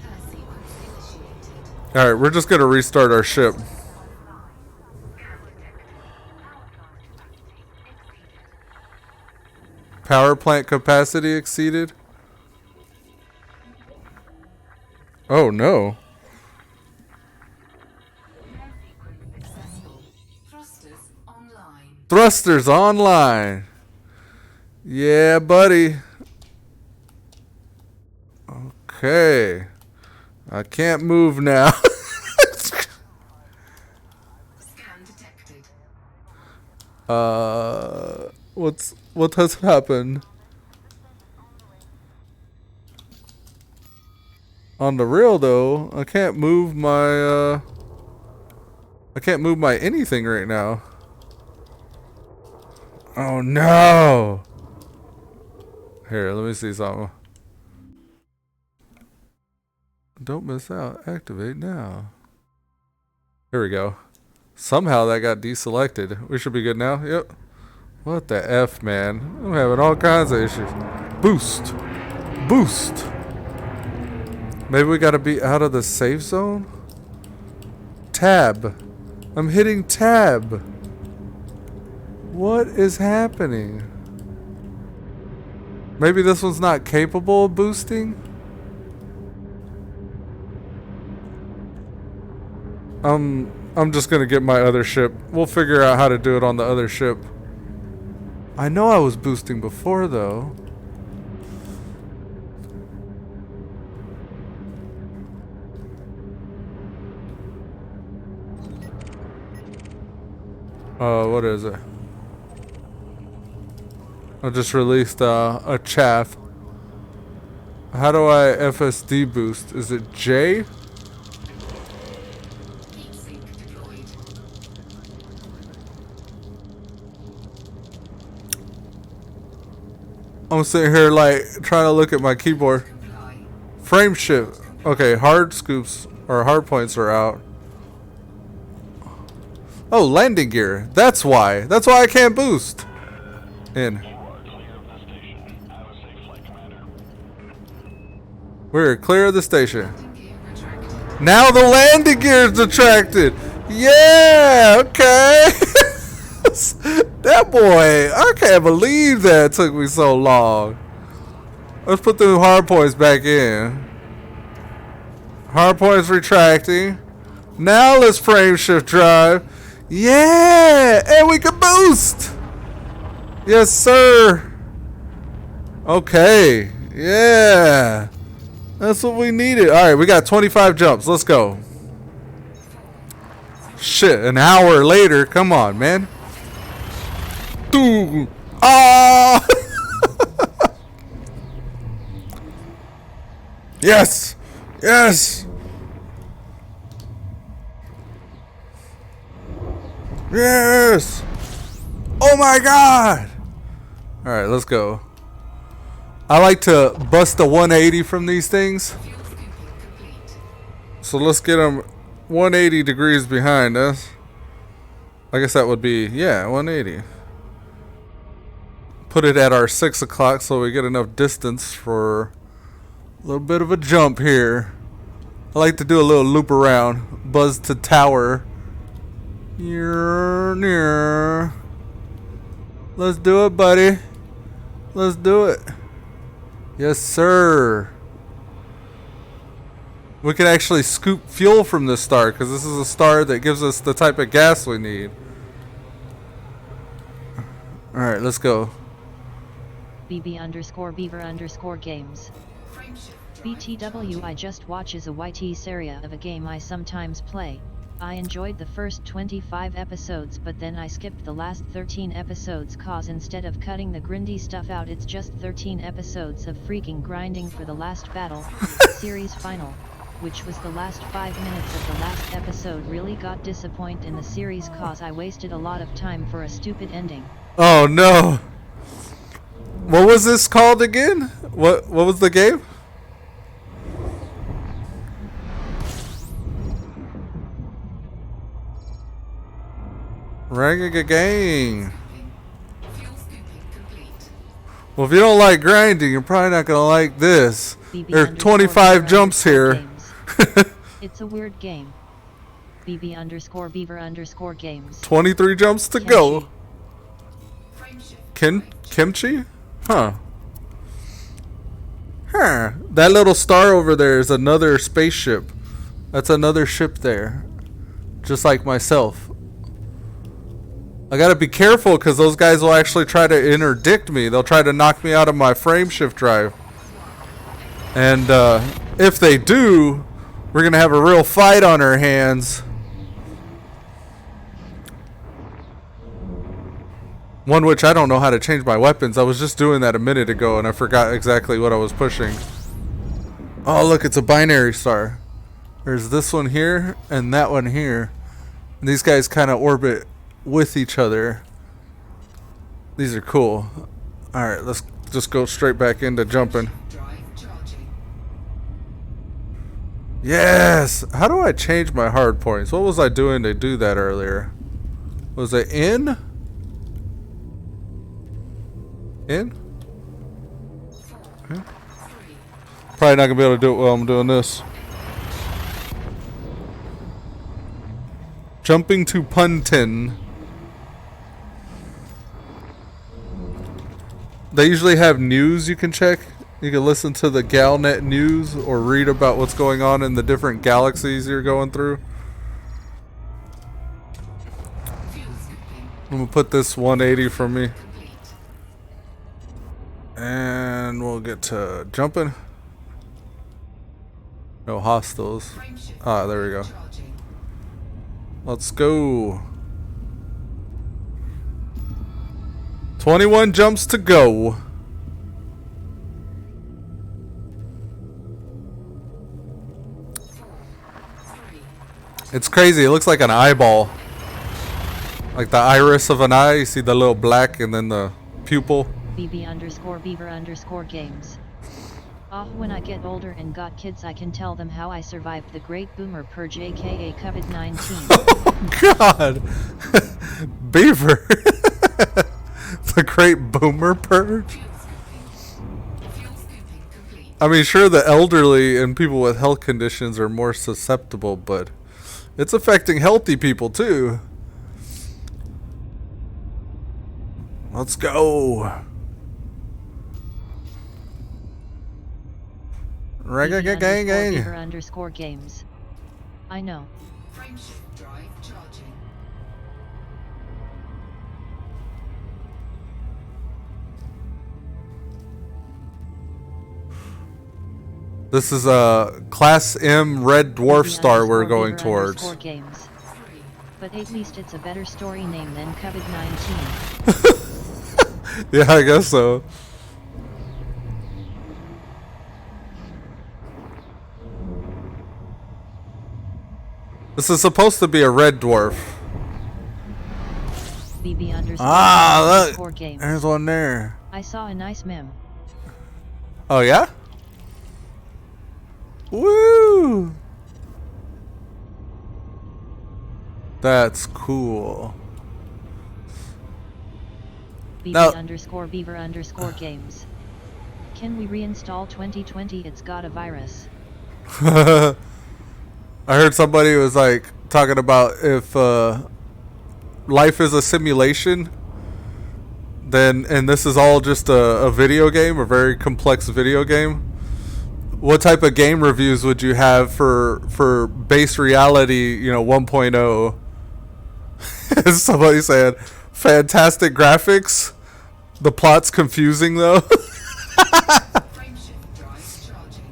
Alright, we're just going to restart our ship. Power plant capacity exceeded? Oh no. Thrusters online. Yeah, buddy. Okay. I can't move now. What has happened? On the real though, I can't move my anything right now. Oh no. Here, let me see something. Don't miss out. Activate now. Here we go. Somehow that got deselected. We should be good now. Yep. What the F, man? I'm having all kinds of issues. Boost. Boost. Maybe we gotta be out of the safe zone? Tab. I'm hitting tab. What is happening? Maybe this one's not capable of boosting? I'm just gonna get my other ship. We'll figure out how to do it on the other ship. I know I was boosting before though. What is it? I just released a chaff. How do I FSD boost? Is it J? I'm sitting here like trying to look at my keyboard. Frame shift. Okay, hard scoops or hard points are out. Oh, landing gear. That's why. That's why I can't boost. In. We're clear of the station. Now the landing gear is detracted. Yeah, okay. That boy, I can't believe that took me so long. Let's put the hard points back in. Hard points retracting. Now let's frame shift drive. Yeah, and we can boost. Yes, sir. Okay, yeah. That's what we needed. All right, we got 25 jumps. Let's go. Shit, an hour later. Come on, man. Dude. Ah! Yes. Yes. Yes. Oh my God. All right, let's go. I like to bust a 180 from these things. So let's get them 180 degrees behind us. I guess that would be, yeah, 180. Put it at our 6 o'clock so we get enough distance for a little bit of a jump here. I like to do a little loop around. Buzz to tower. Near. Let's do it, buddy. Let's do it. Yes, sir. We can actually scoop fuel from this star because this is a star that gives us the type of gas we need. All right, let's go. BB_Beaver_games. BTW I just watch is a YT series of a game I sometimes play. I enjoyed the first 25 episodes but then I skipped the last 13 episodes cause instead of cutting the grindy stuff out it's just 13 episodes of freaking grinding for the last battle, series final, which was the last 5 minutes of the last episode really got disappointed in the series cause I wasted a lot of time for a stupid ending. Oh no. What was this called again? What was the game? Gang. Well, if you don't like grinding, you're probably not gonna like this. There are 25 jumps here. It's a weird game. BB_Beaver_games. 23 jumps to go. Kimchi? Huh. That little star over there is another spaceship. That's another ship there. Just like myself. I gotta be careful because those guys will actually try to interdict me. They'll try to knock me out of my frame shift drive. And if they do, we're gonna have a real fight on our hands. One which I don't know how to change my weapons. I was just doing that a minute ago and I forgot exactly what I was pushing. Oh look, it's a binary star. There's this one here and that one here. And these guys kind of orbit with each other. These are cool. Alright, let's just go straight back into jumping. Yes! How do I change my hard points? What was I doing to do that earlier? Was it in? In? Yeah. Probably not gonna be able to do it while I'm doing this. Jumping to Punton. They usually have news you can check. You can listen to the Galnet news or read about what's going on in the different galaxies you're going through. I'm gonna put this 180 for me. And we'll get to jumping. No hostiles. Ah, there we go. Let's go. 21 jumps to go. It's crazy. It looks like an eyeball. Like the iris of an eye. You see the little black and then the pupil. BB_Beaver_games. When I get older and got kids, I can tell them how I survived the Great Boomer Purge, aka COVID-19. Oh God, Beaver, the Great Boomer Purge. I mean, sure, the elderly and people with health conditions are more susceptible, but it's affecting healthy people too. Let's go. BB_Beaver_games. I know. Frameshift drive charging. This is a Class M red dwarf star we're going towards. Games. But at least it's a better story name than COVID-19. Yeah, I guess so. This is supposed to be a red dwarf. BB_Beaver_games. Look, there's one there. I saw a nice meme. Oh yeah? Woo! That's cool. BB_Beaver_games. Can we reinstall 2020? It's got a virus. I heard somebody was like talking about if life is a simulation, then, and this is all just a video game, a very complex video game. What type of game reviews would you have for base reality, you know, 1.0? Somebody said, fantastic graphics. The plot's confusing though. Frameshift drive charging.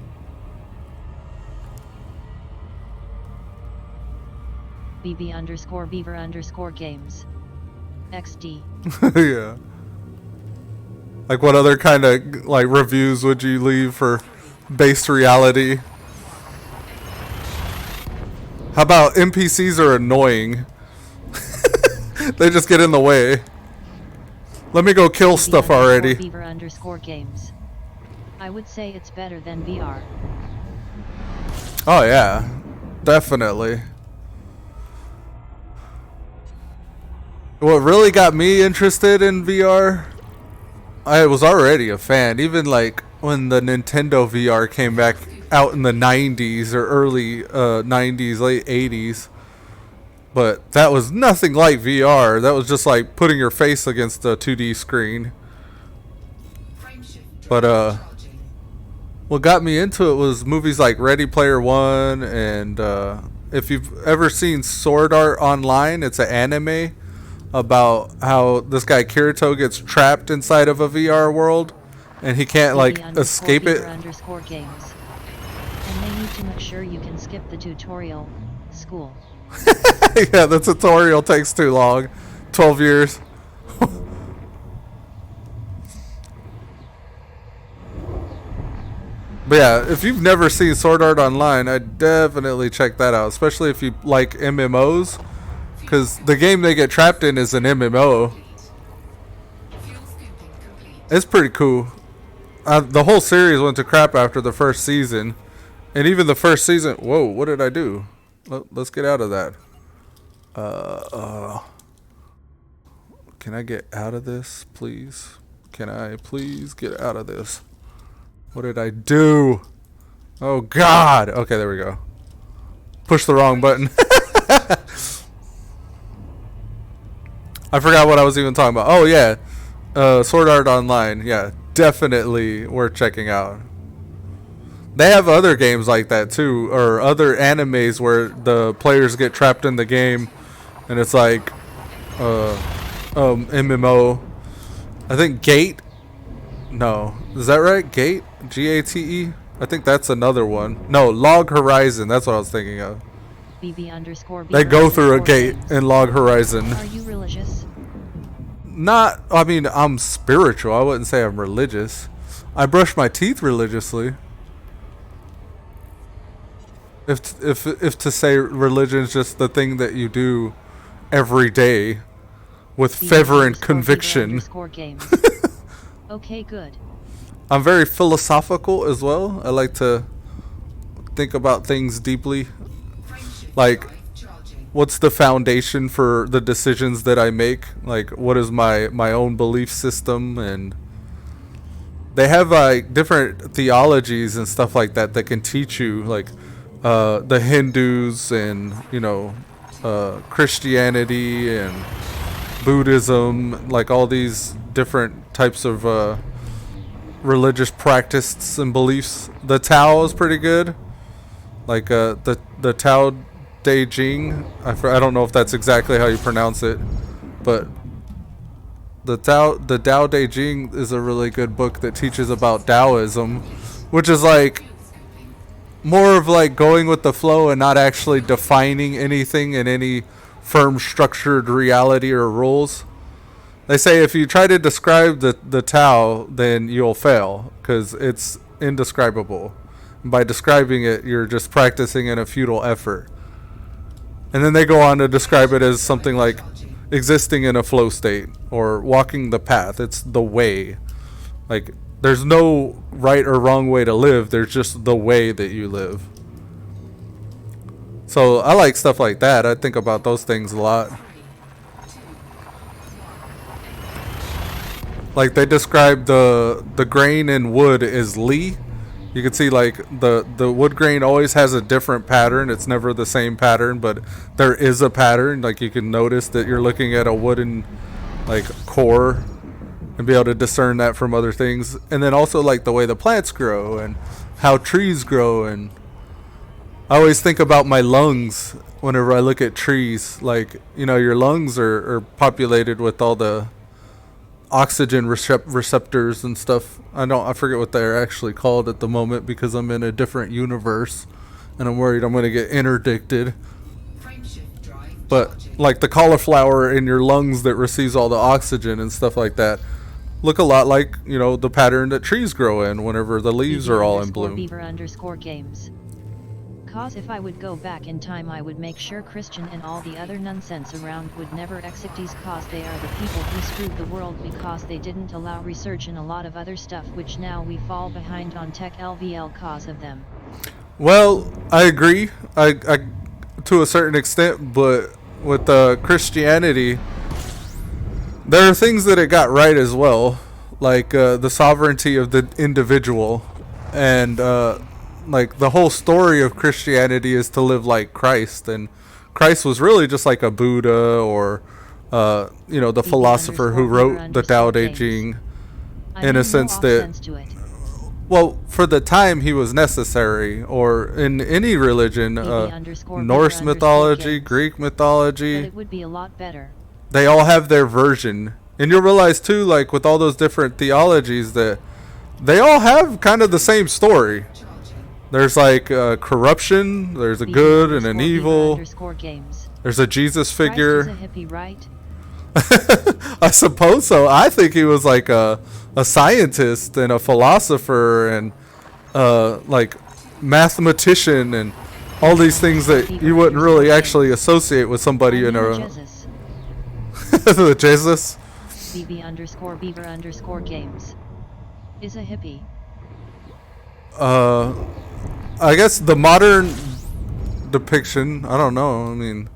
BB_Beaver_games. XD. Yeah. Like what other kind of like reviews would you leave for base reality? How about NPCs are annoying? They just get in the way. Let me go kill stuff already. BB_Beaver_games. I would say it's better than VR. Oh yeah, definitely. What really got me interested in VR, I was already a fan. Even like when the Nintendo VR came back out in the 90s or early 90s, late 80s. But that was nothing like VR. That was just like putting your face against a 2D screen. But what got me into it was movies like Ready Player One, and if you've ever seen Sword Art Online, it's an anime about how this guy Kirito gets trapped inside of a VR world and he can't like escape it. Games. And they need to make sure you can skip the tutorial. School. Yeah, the tutorial takes too long. 12 years. But yeah, if you've never seen Sword Art Online, I'd definitely check that out, especially if you like MMOs, because the game they get trapped in is an MMO. It's pretty cool. The whole series went to crap after the first season, and even the first season. Whoa, what did I do? Let's get out of that. Can I get out of this, please? Can I please get out of this? What did I do? Oh God. Okay, there we go. Push the wrong button. I forgot what I was even talking about. Oh yeah. Sword Art Online. Yeah, definitely worth checking out. They have other games like that too, or other animes where the players get trapped in the game and it's like MMO. I think Gate. No, is that right? Gate? Gate? I think that's another one. No, Log Horizon. That's what I was thinking of. They go through a gate in Log Horizon. Are you religious? Not. I mean, I'm spiritual. I wouldn't say I'm religious. I brush my teeth religiously. If to say religion is just the thing that you do every day with fervent conviction. Okay, good. I'm very philosophical as well. I like to think about things deeply. Like, what's the foundation for the decisions that I make? Like, what is my own belief system? And they have like different theologies and stuff like that that can teach you, like the Hindus and Christianity and Buddhism, like all these different types of religious practices and beliefs. The Tao is pretty good, like the Tao Te Ching. I don't know if that's exactly how you pronounce it, but the Tao Te Ching is a really good book that teaches about Taoism, which is like more of like going with the flow and not actually defining anything in any firm structured reality or rules. They say if you try to describe the Tao, then you'll fail because it's indescribable. And by describing it, you're just practicing in a futile effort. And then they go on to describe it as something like existing in a flow state or walking the path. It's the way. Like, there's no right or wrong way to live. There's just the way that you live. So I like stuff like that. I think about those things a lot. Like they describe the grain in wood as Li. You can see like the wood grain always has a different pattern. It's never the same pattern, but there is a pattern. Like you can notice that you're looking at a wooden like core and be able to discern that from other things. And then also like the way the plants grow and how trees grow. And I always think about my lungs whenever I look at trees. Like, your lungs are populated with all the oxygen receptors and stuff. I forget what they're actually called at the moment because I'm in a different universe and I'm worried I'm going to get interdicted. But like the cauliflower in your lungs that receives all the oxygen and stuff like that look a lot like, the pattern that trees grow in whenever the leaves are all in bloom. Beaver_games. Cause if I would go back in time I would make sure Christian and all the other nonsense around would never exist cause they are the people who screwed the world because they didn't allow research and a lot of other stuff which now we fall behind on tech LVL cause of them. Well, I agree. I to a certain extent, but with Christianity, there are things that it got right as well, like the sovereignty of the individual, and like the whole story of Christianity is to live like Christ, and Christ was really just like a Buddha or the philosopher who wrote the Tao Te Ching, in a sense that, well, for the time he was necessary, or in any religion, Norse mythology, Greek mythology, but it would be a lot better. They all have their version. And you'll realize too, like with all those different theologies, that they all have kind of the same story. There's like corruption, there's a good and an evil. There's a Jesus figure. Christ is a hippie, right? I suppose so. I think he was like a scientist and a philosopher and like mathematician and all these things that you wouldn't really actually associate with somebody in a the Jesus. BB_Beaver_games is a hippie. I guess the modern depiction, I don't know. I mean,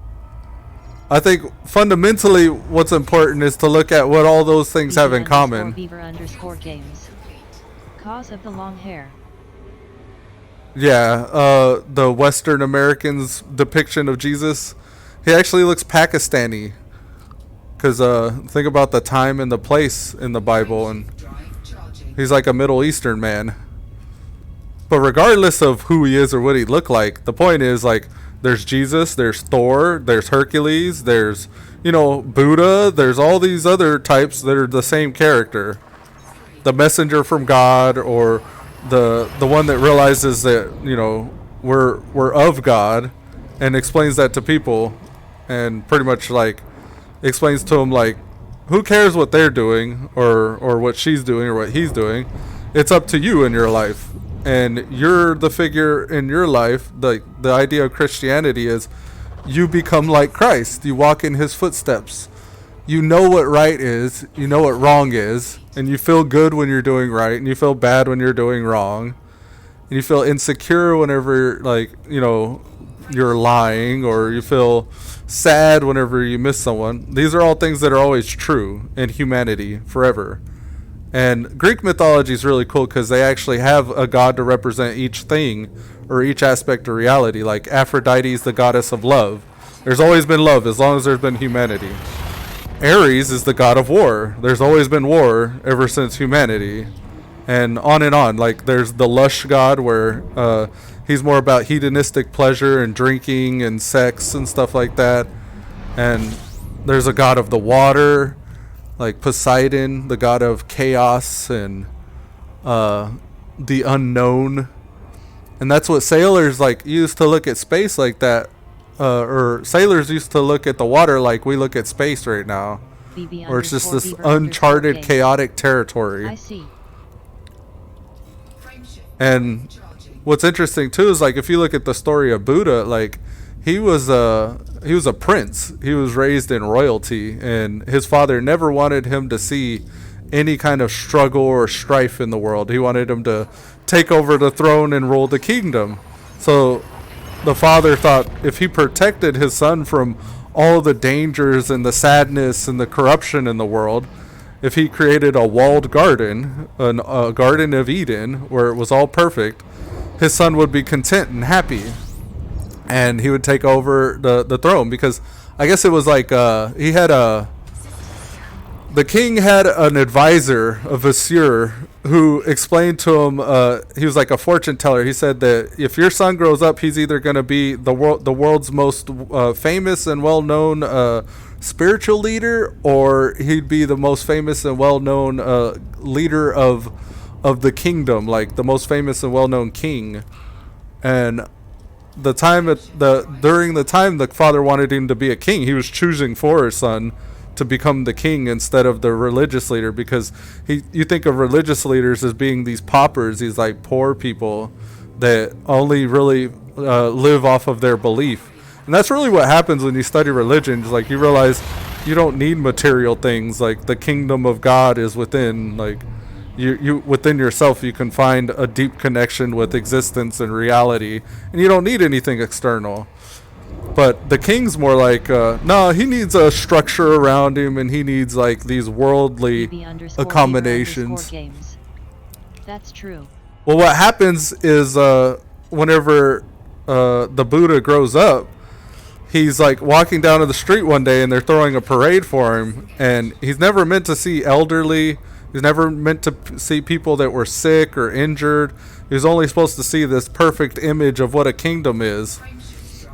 I think fundamentally what's important is to look at what all those things have in common. Beaver_games. Cause of the long hair. Yeah, the Western Americans' depiction of Jesus, he actually looks Pakistani. Because think about the time and the place in the Bible, and he's like a Middle Eastern man. But regardless of who he is or what he looked like, the point is, like, there's Jesus, there's Thor, there's Hercules, there's, Buddha, there's all these other types that are the same character. The messenger from God, or the one that realizes that, we're of God, and explains that to people, and pretty much, like, explains to them, like, who cares what they're doing, or what she's doing, or what he's doing. It's up to you in your life. And you're the figure in your life. The idea of Christianity is you become like Christ. You walk in his footsteps. You know what right is. You know what wrong is. And you feel good when you're doing right. And you feel bad when you're doing wrong. And you feel insecure whenever, like, you're lying. Or you feel sad whenever you miss someone. These are all things that are always true in humanity forever. And Greek mythology is really cool because they actually have a god to represent each thing or each aspect of reality. Like Aphrodite is the goddess of love. There's always been love as long as there's been humanity. Ares is the god of war. There's always been war ever since humanity. And on. Like there's the lush god where he's more about hedonistic pleasure and drinking and sex and stuff like that. And there's a god of the water, like Poseidon, the god of chaos and the unknown. And that's what sailors like used to look at space like that. Or sailors used to look at the water like we look at space right now. Or it's just this uncharted, chaotic territory. I see. And what's interesting too is like if you look at the story of Buddha, like he was a prince. He was raised in royalty, and his father never wanted him to see any kind of struggle or strife in the world. He wanted him to take over the throne and rule the kingdom. So the father thought if he protected his son from all the dangers and the sadness and the corruption in the world, if he created a walled garden, a garden of Eden, where it was all perfect, his son would be content and happy. And he would take over the throne, because I guess it was like the king had an advisor, a vizier, who explained to him, he was like a fortune teller. He said that if your son grows up, he's either going to be the world's most famous and well-known spiritual leader, or he'd be the most famous and well-known leader of the kingdom, like the most famous and well-known king. And during the time the father wanted him to be a king, he was choosing for his son to become the king instead of the religious leader, because you think of religious leaders as being these paupers, these like poor people that only really live off of their belief. And that's really what happens when you study religion. It's like you realize you don't need material things. Like the kingdom of God is within. Like you within yourself, you can find a deep connection with existence and reality, and you don't need anything external. But the king's more like, no, he needs a structure around him, and he needs like these worldly accommodations. That's true. Well, what happens is whenever the Buddha grows up, he's like walking down to the street one day, and they're throwing a parade for him, and he's never meant to see elderly. He's never meant to see people that were sick or injured. He was only supposed to see this perfect image of what a kingdom is.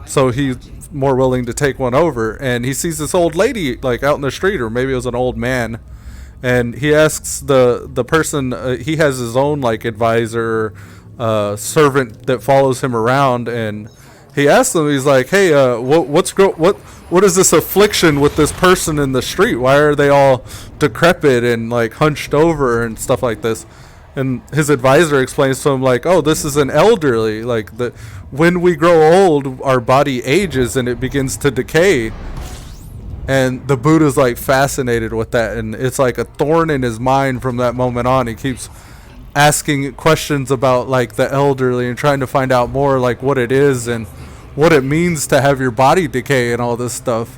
So he's more willing to take one over. And he sees this old lady like out in the street, or maybe it was an old man. And he asks the person, he has his own like advisor, servant that follows him around. And he asks them, he's like, hey, what is this affliction with this person in the street? Why are they all decrepit and like hunched over and stuff like this? And his advisor explains to him like, oh, this is an elderly. Like when we grow old, our body ages and it begins to decay. And the Buddha's like fascinated with that, and it's like a thorn in his mind from that moment on. He keeps asking questions about like the elderly and trying to find out more like what it is and what it means to have your body decay and all this stuff.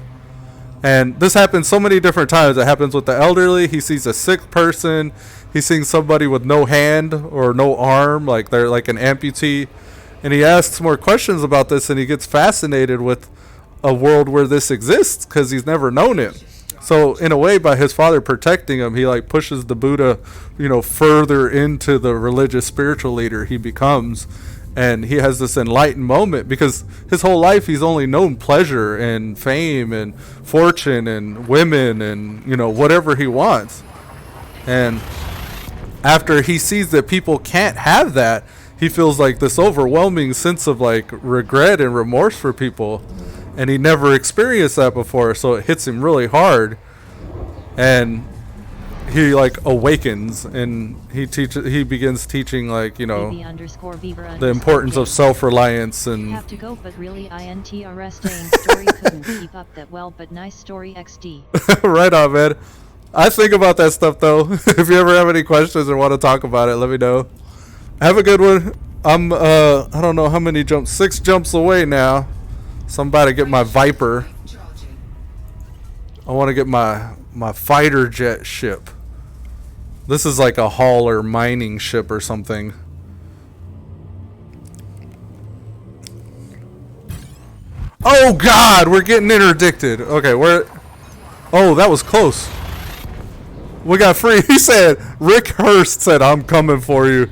And this happens so many different times. It happens with the elderly. He sees a sick person. He sees somebody with no hand or no arm, like they're like an amputee. And he asks more questions about this, and he gets fascinated with a world where this exists because he's never known it. So in a way, by his father protecting him, he like pushes the Buddha, further into the religious spiritual leader he becomes. And he has this enlightened moment because his whole life he's only known pleasure and fame and fortune and women and, whatever he wants. And after he sees that people can't have that, he feels like this overwhelming sense of like regret and remorse for people. And he never experienced that before, so it hits him really hard. And he like awakens, and he begins teaching like the importance of self-reliance and have to go, but really interesting story. Couldn't keep up that well, but nice story XD. Right on, man. I think about that stuff though. If you ever have any questions or want to talk about it, let me know. Have a good one. I'm I don't know how many jumps, 6 jumps away now, so I'm about to get my Viper. I want to get my fighter jet ship. This is like a hauler mining ship or something. Oh God, we're getting interdicted. Okay, oh, that was close. We got free. He said, Rick Hurst said, I'm coming for you.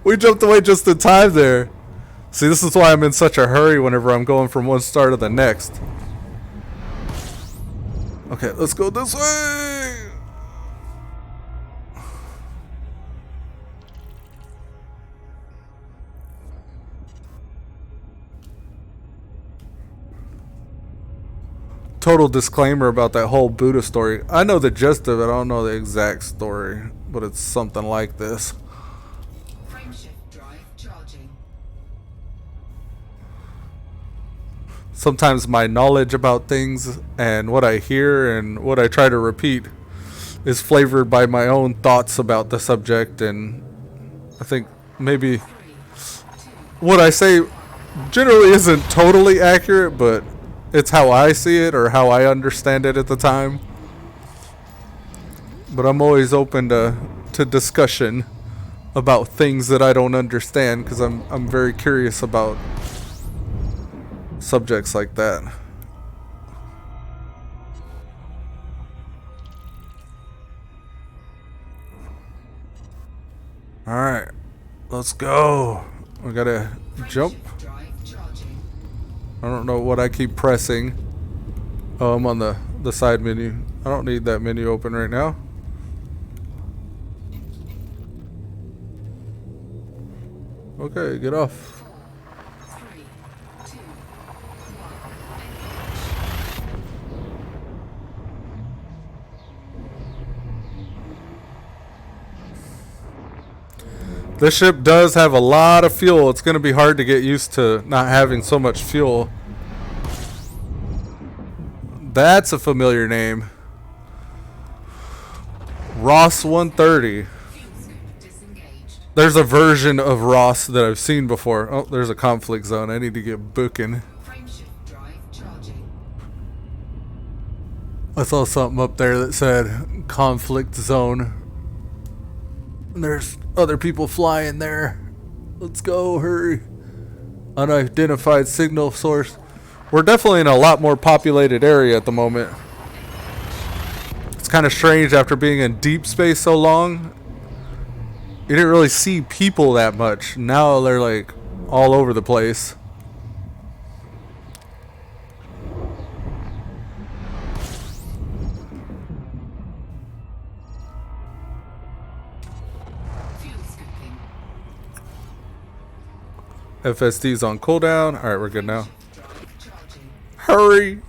We jumped away just in time there. See, this is why I'm in such a hurry whenever I'm going from one star to the next. Okay, let's go this way. Total disclaimer about that whole Buddha story. I know the gist of it. I don't know the exact story, but it's something like this. Frameshift drive charging. Sometimes my knowledge about things and what I hear and what I try to repeat is flavored by my own thoughts about the subject, and I think maybe what I say generally isn't totally accurate, but it's how I see it or how I understand it at the time. But I'm always open to discussion about things that I don't understand, because I'm very curious about subjects like that. Alright, let's go. We gotta jump. I don't know what I keep pressing. Oh, I'm on the side menu. I don't need that menu open right now. Okay, get off. 3, 2, 1. This ship does have a lot of fuel. It's going to be hard to get used to not having so much fuel. That's a familiar name. Ross 130. There's a version of Ross that I've seen before. Oh, there's a conflict zone. I need to get booking. Frameshift drive charging. I saw something up there that said conflict zone. And there's other people flying there. Let's go, hurry. Unidentified signal source. We're definitely in a lot more populated area at the moment. It's kind of strange after being in deep space so long. You didn't really see people that much. Now they're like all over the place. Fuel skipping. FSD's on cooldown. Alright, we're good now. Drive charging. Hurry!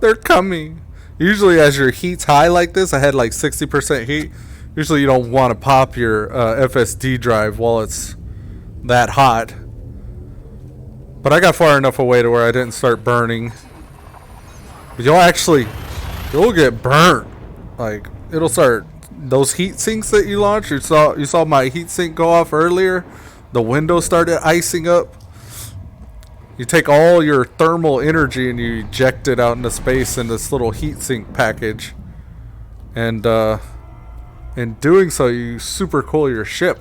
They're coming. Usually as your heat's high like this, I had like 60% heat. Usually you don't want to pop your FSD drive while it's that hot. But I got far enough away to where I didn't start burning. But you'll get burnt. Like, it'll start, those heat sinks that you launched, you saw my heat sink go off earlier. The window started icing up. You take all your thermal energy and you eject it out into space in this little heat sink package. And in doing so, you super cool your ship.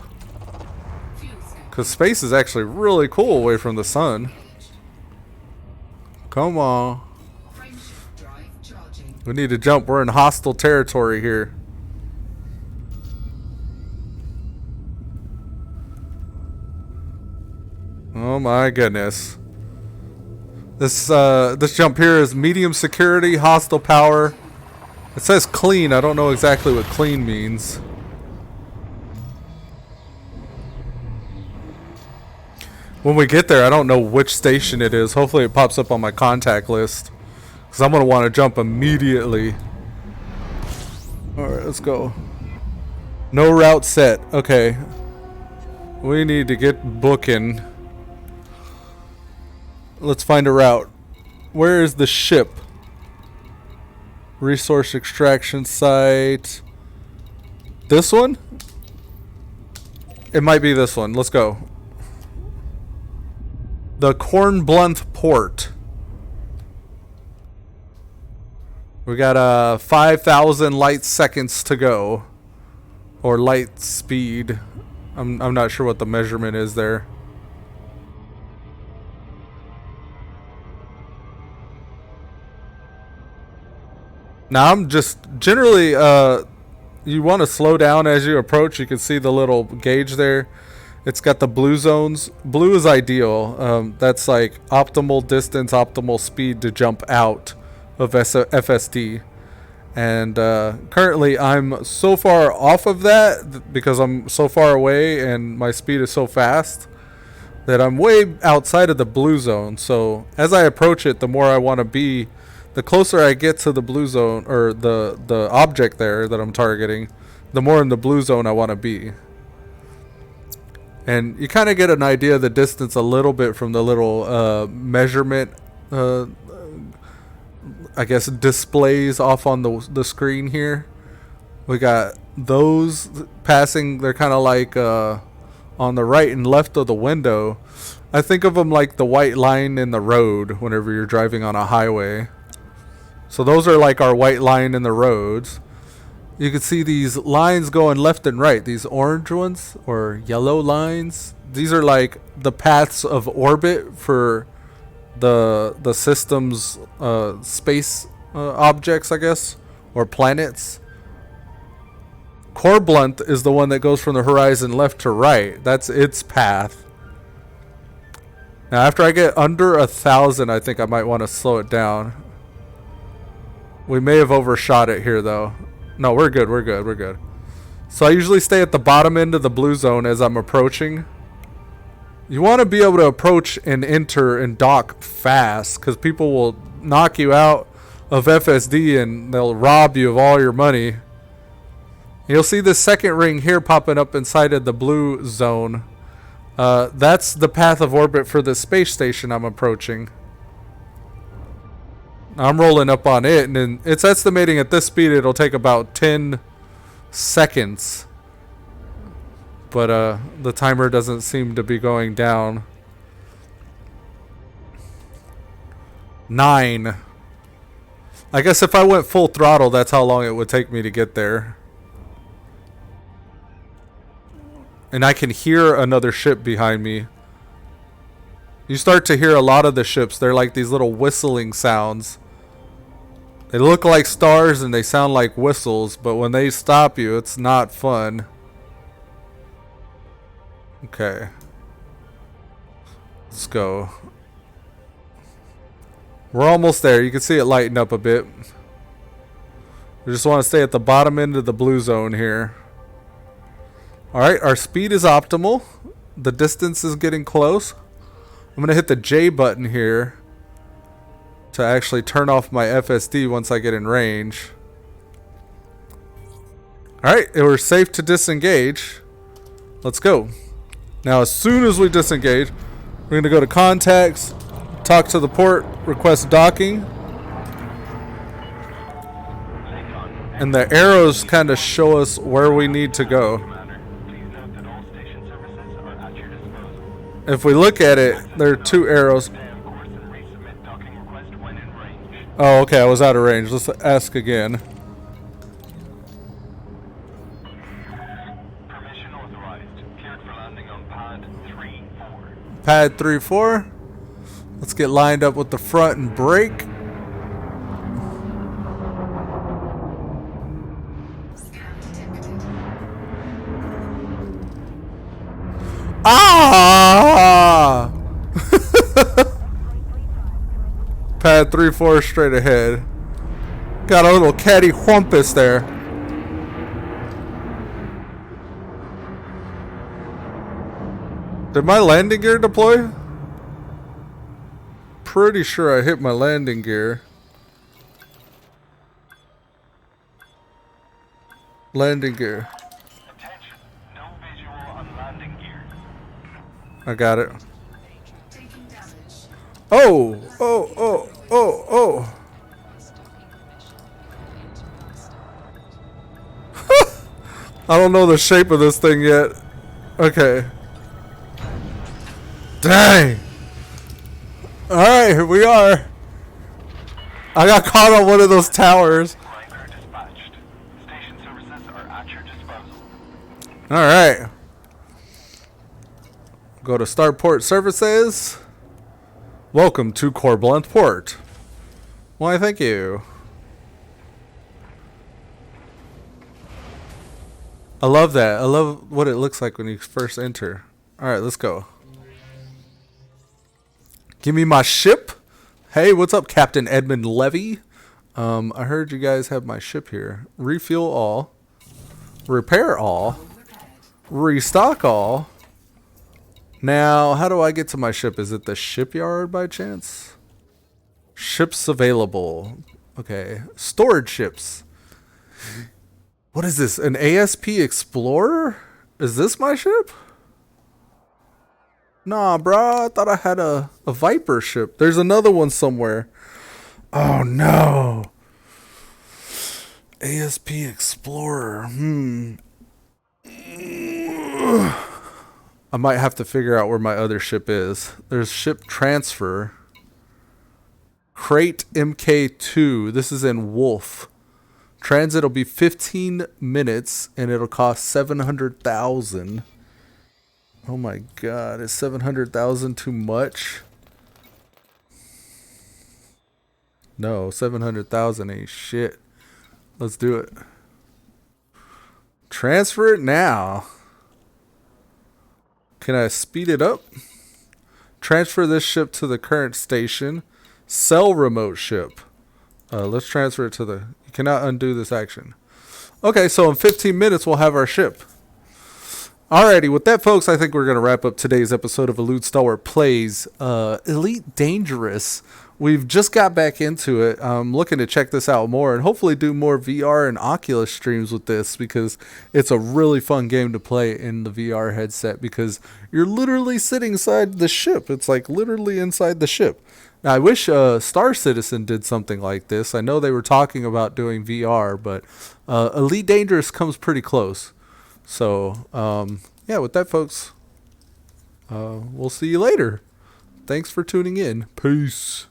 Because space is actually really cool away from the sun. Come on. We need to jump. We're in hostile territory here. Oh my goodness. This jump here is medium security, hostile power. It says clean. I don't know exactly what clean means. When we get there, I don't know which station it is. Hopefully it pops up on my contact list. Because I'm going to want to jump immediately. Alright, let's go. No route set. Okay. We need to get booking. Let's find a route. Where is the ship? Resource extraction site. This one? It might be this one. Let's go. The Cornblunt Port. We got 5,000 light seconds to go. Or light speed. I'm not sure what the measurement is there. Now I'm just generally you want to slow down as you approach. You can see the little gauge there. It's got the blue zones. Blue is ideal. That's like optimal distance, optimal speed to jump out of FSD. And currently I'm so far off of that because I'm so far away and my speed is so fast that I'm way outside of the blue zone. So as I approach it, the more I want to be, the closer I get to the blue zone or the object there that I'm targeting, the more in the blue zone I want to be. And you kind of get an idea of the distance a little bit from the little measurement, I guess, displays off on the screen here. We got those passing. They're kind of like on the right and left of the window. I think of them like the white line in the road whenever you're driving on a highway. So those are like our white line in the roads. You can see these lines going left and right. These orange ones or yellow lines. These are like the paths of orbit for the system's space objects, I guess, or planets. Corblunt is the one that goes from the horizon left to right. That's its path. Now, after I get under 1,000, I think I might want to slow it down. We may have overshot it here, though. No, we're good. We're good. We're good. So I usually stay at the bottom end of the blue zone as I'm approaching. You want to be able to approach and enter and dock fast because people will knock you out of FSD and they'll rob you of all your money. You'll see the second ring here popping up inside of the blue zone. That's the path of orbit for the space station I'm approaching. I'm rolling up on it, and then it's estimating at this speed it'll take about 10 seconds. But the timer doesn't seem to be going down. 9. I guess if I went full throttle, that's how long it would take me to get there. And I can hear another ship behind me. You start to hear a lot of the ships. They're like these little whistling sounds. They look like stars and they sound like whistles, but when they stop you, it's not fun. Okay. Let's go. We're almost there. You can see it lighten up a bit. We just want to stay at the bottom end of the blue zone here. Alright, our speed is optimal. The distance is getting close. I'm going to hit the J button here to actually turn off my FSD once I get in range. Alright, we're safe to disengage. Let's go. Now, as soon as we disengage, we're going to go to contacts, talk to the port, request docking. And the arrows kind of show us where we need to go. If we look at it, there are two arrows. Oh, okay, I was out of range. Let's ask again. Permission authorized. Cleared for landing on pad 3-4. Pad 3-4. Let's get lined up with the front and brake. Scan detected. Ah! Pad 3-4 straight ahead. Got a little catty whumpus there. Did my landing gear deploy? Pretty sure I hit my landing gear. Landing gear. Attention. No visual on landing gear. I got it. Taking damage. Oh, oh, oh, oh, oh. I don't know the shape of this thing yet. Okay. Dang. Alright, here we are. I got caught on one of those towers. Grinder dispatched. Station services are at your disposal. Alright. Go to Starport Services. Welcome to Corblunt Port. Why, thank you. I love that. I love what it looks like when you first enter. Alright, let's go. Give me my ship. Hey, what's up, Captain Edmund Levy? I heard you guys have my ship here. Refuel all. Repair all. Restock all. Now, how do I get to my ship? Is it the shipyard by chance? Ships available. Okay. Storage ships. What is this? An ASP Explorer? Is this my ship? Nah, brah. I thought I had a Viper ship. There's another one somewhere. Oh, no. ASP Explorer. I might have to figure out where my other ship is. There's ship transfer. Crate MK2. This is in Wolf. Transit will be 15 minutes and it'll cost 700,000. Oh my god, is 700,000 too much? No, 700,000 ain't shit. Let's do it. Transfer it now. Can I speed it up? Transfer this ship to the current station. Sell remote ship. Let's transfer it to the... You cannot undo this action. Okay, so in 15 minutes we'll have our ship. Alrighty, with that, folks, I think we're going to wrap up today's episode of Elude Stalwart Plays Elite Dangerous. We've just got back into it. I'm looking to check this out more and hopefully do more VR and Oculus streams with this because it's a really fun game to play in the VR headset because you're literally sitting inside the ship. It's like literally inside the ship. Now, I wish Star Citizen did something like this. I know they were talking about doing VR, but Elite Dangerous comes pretty close. So, yeah, with that, folks, we'll see you later. Thanks for tuning in. Peace.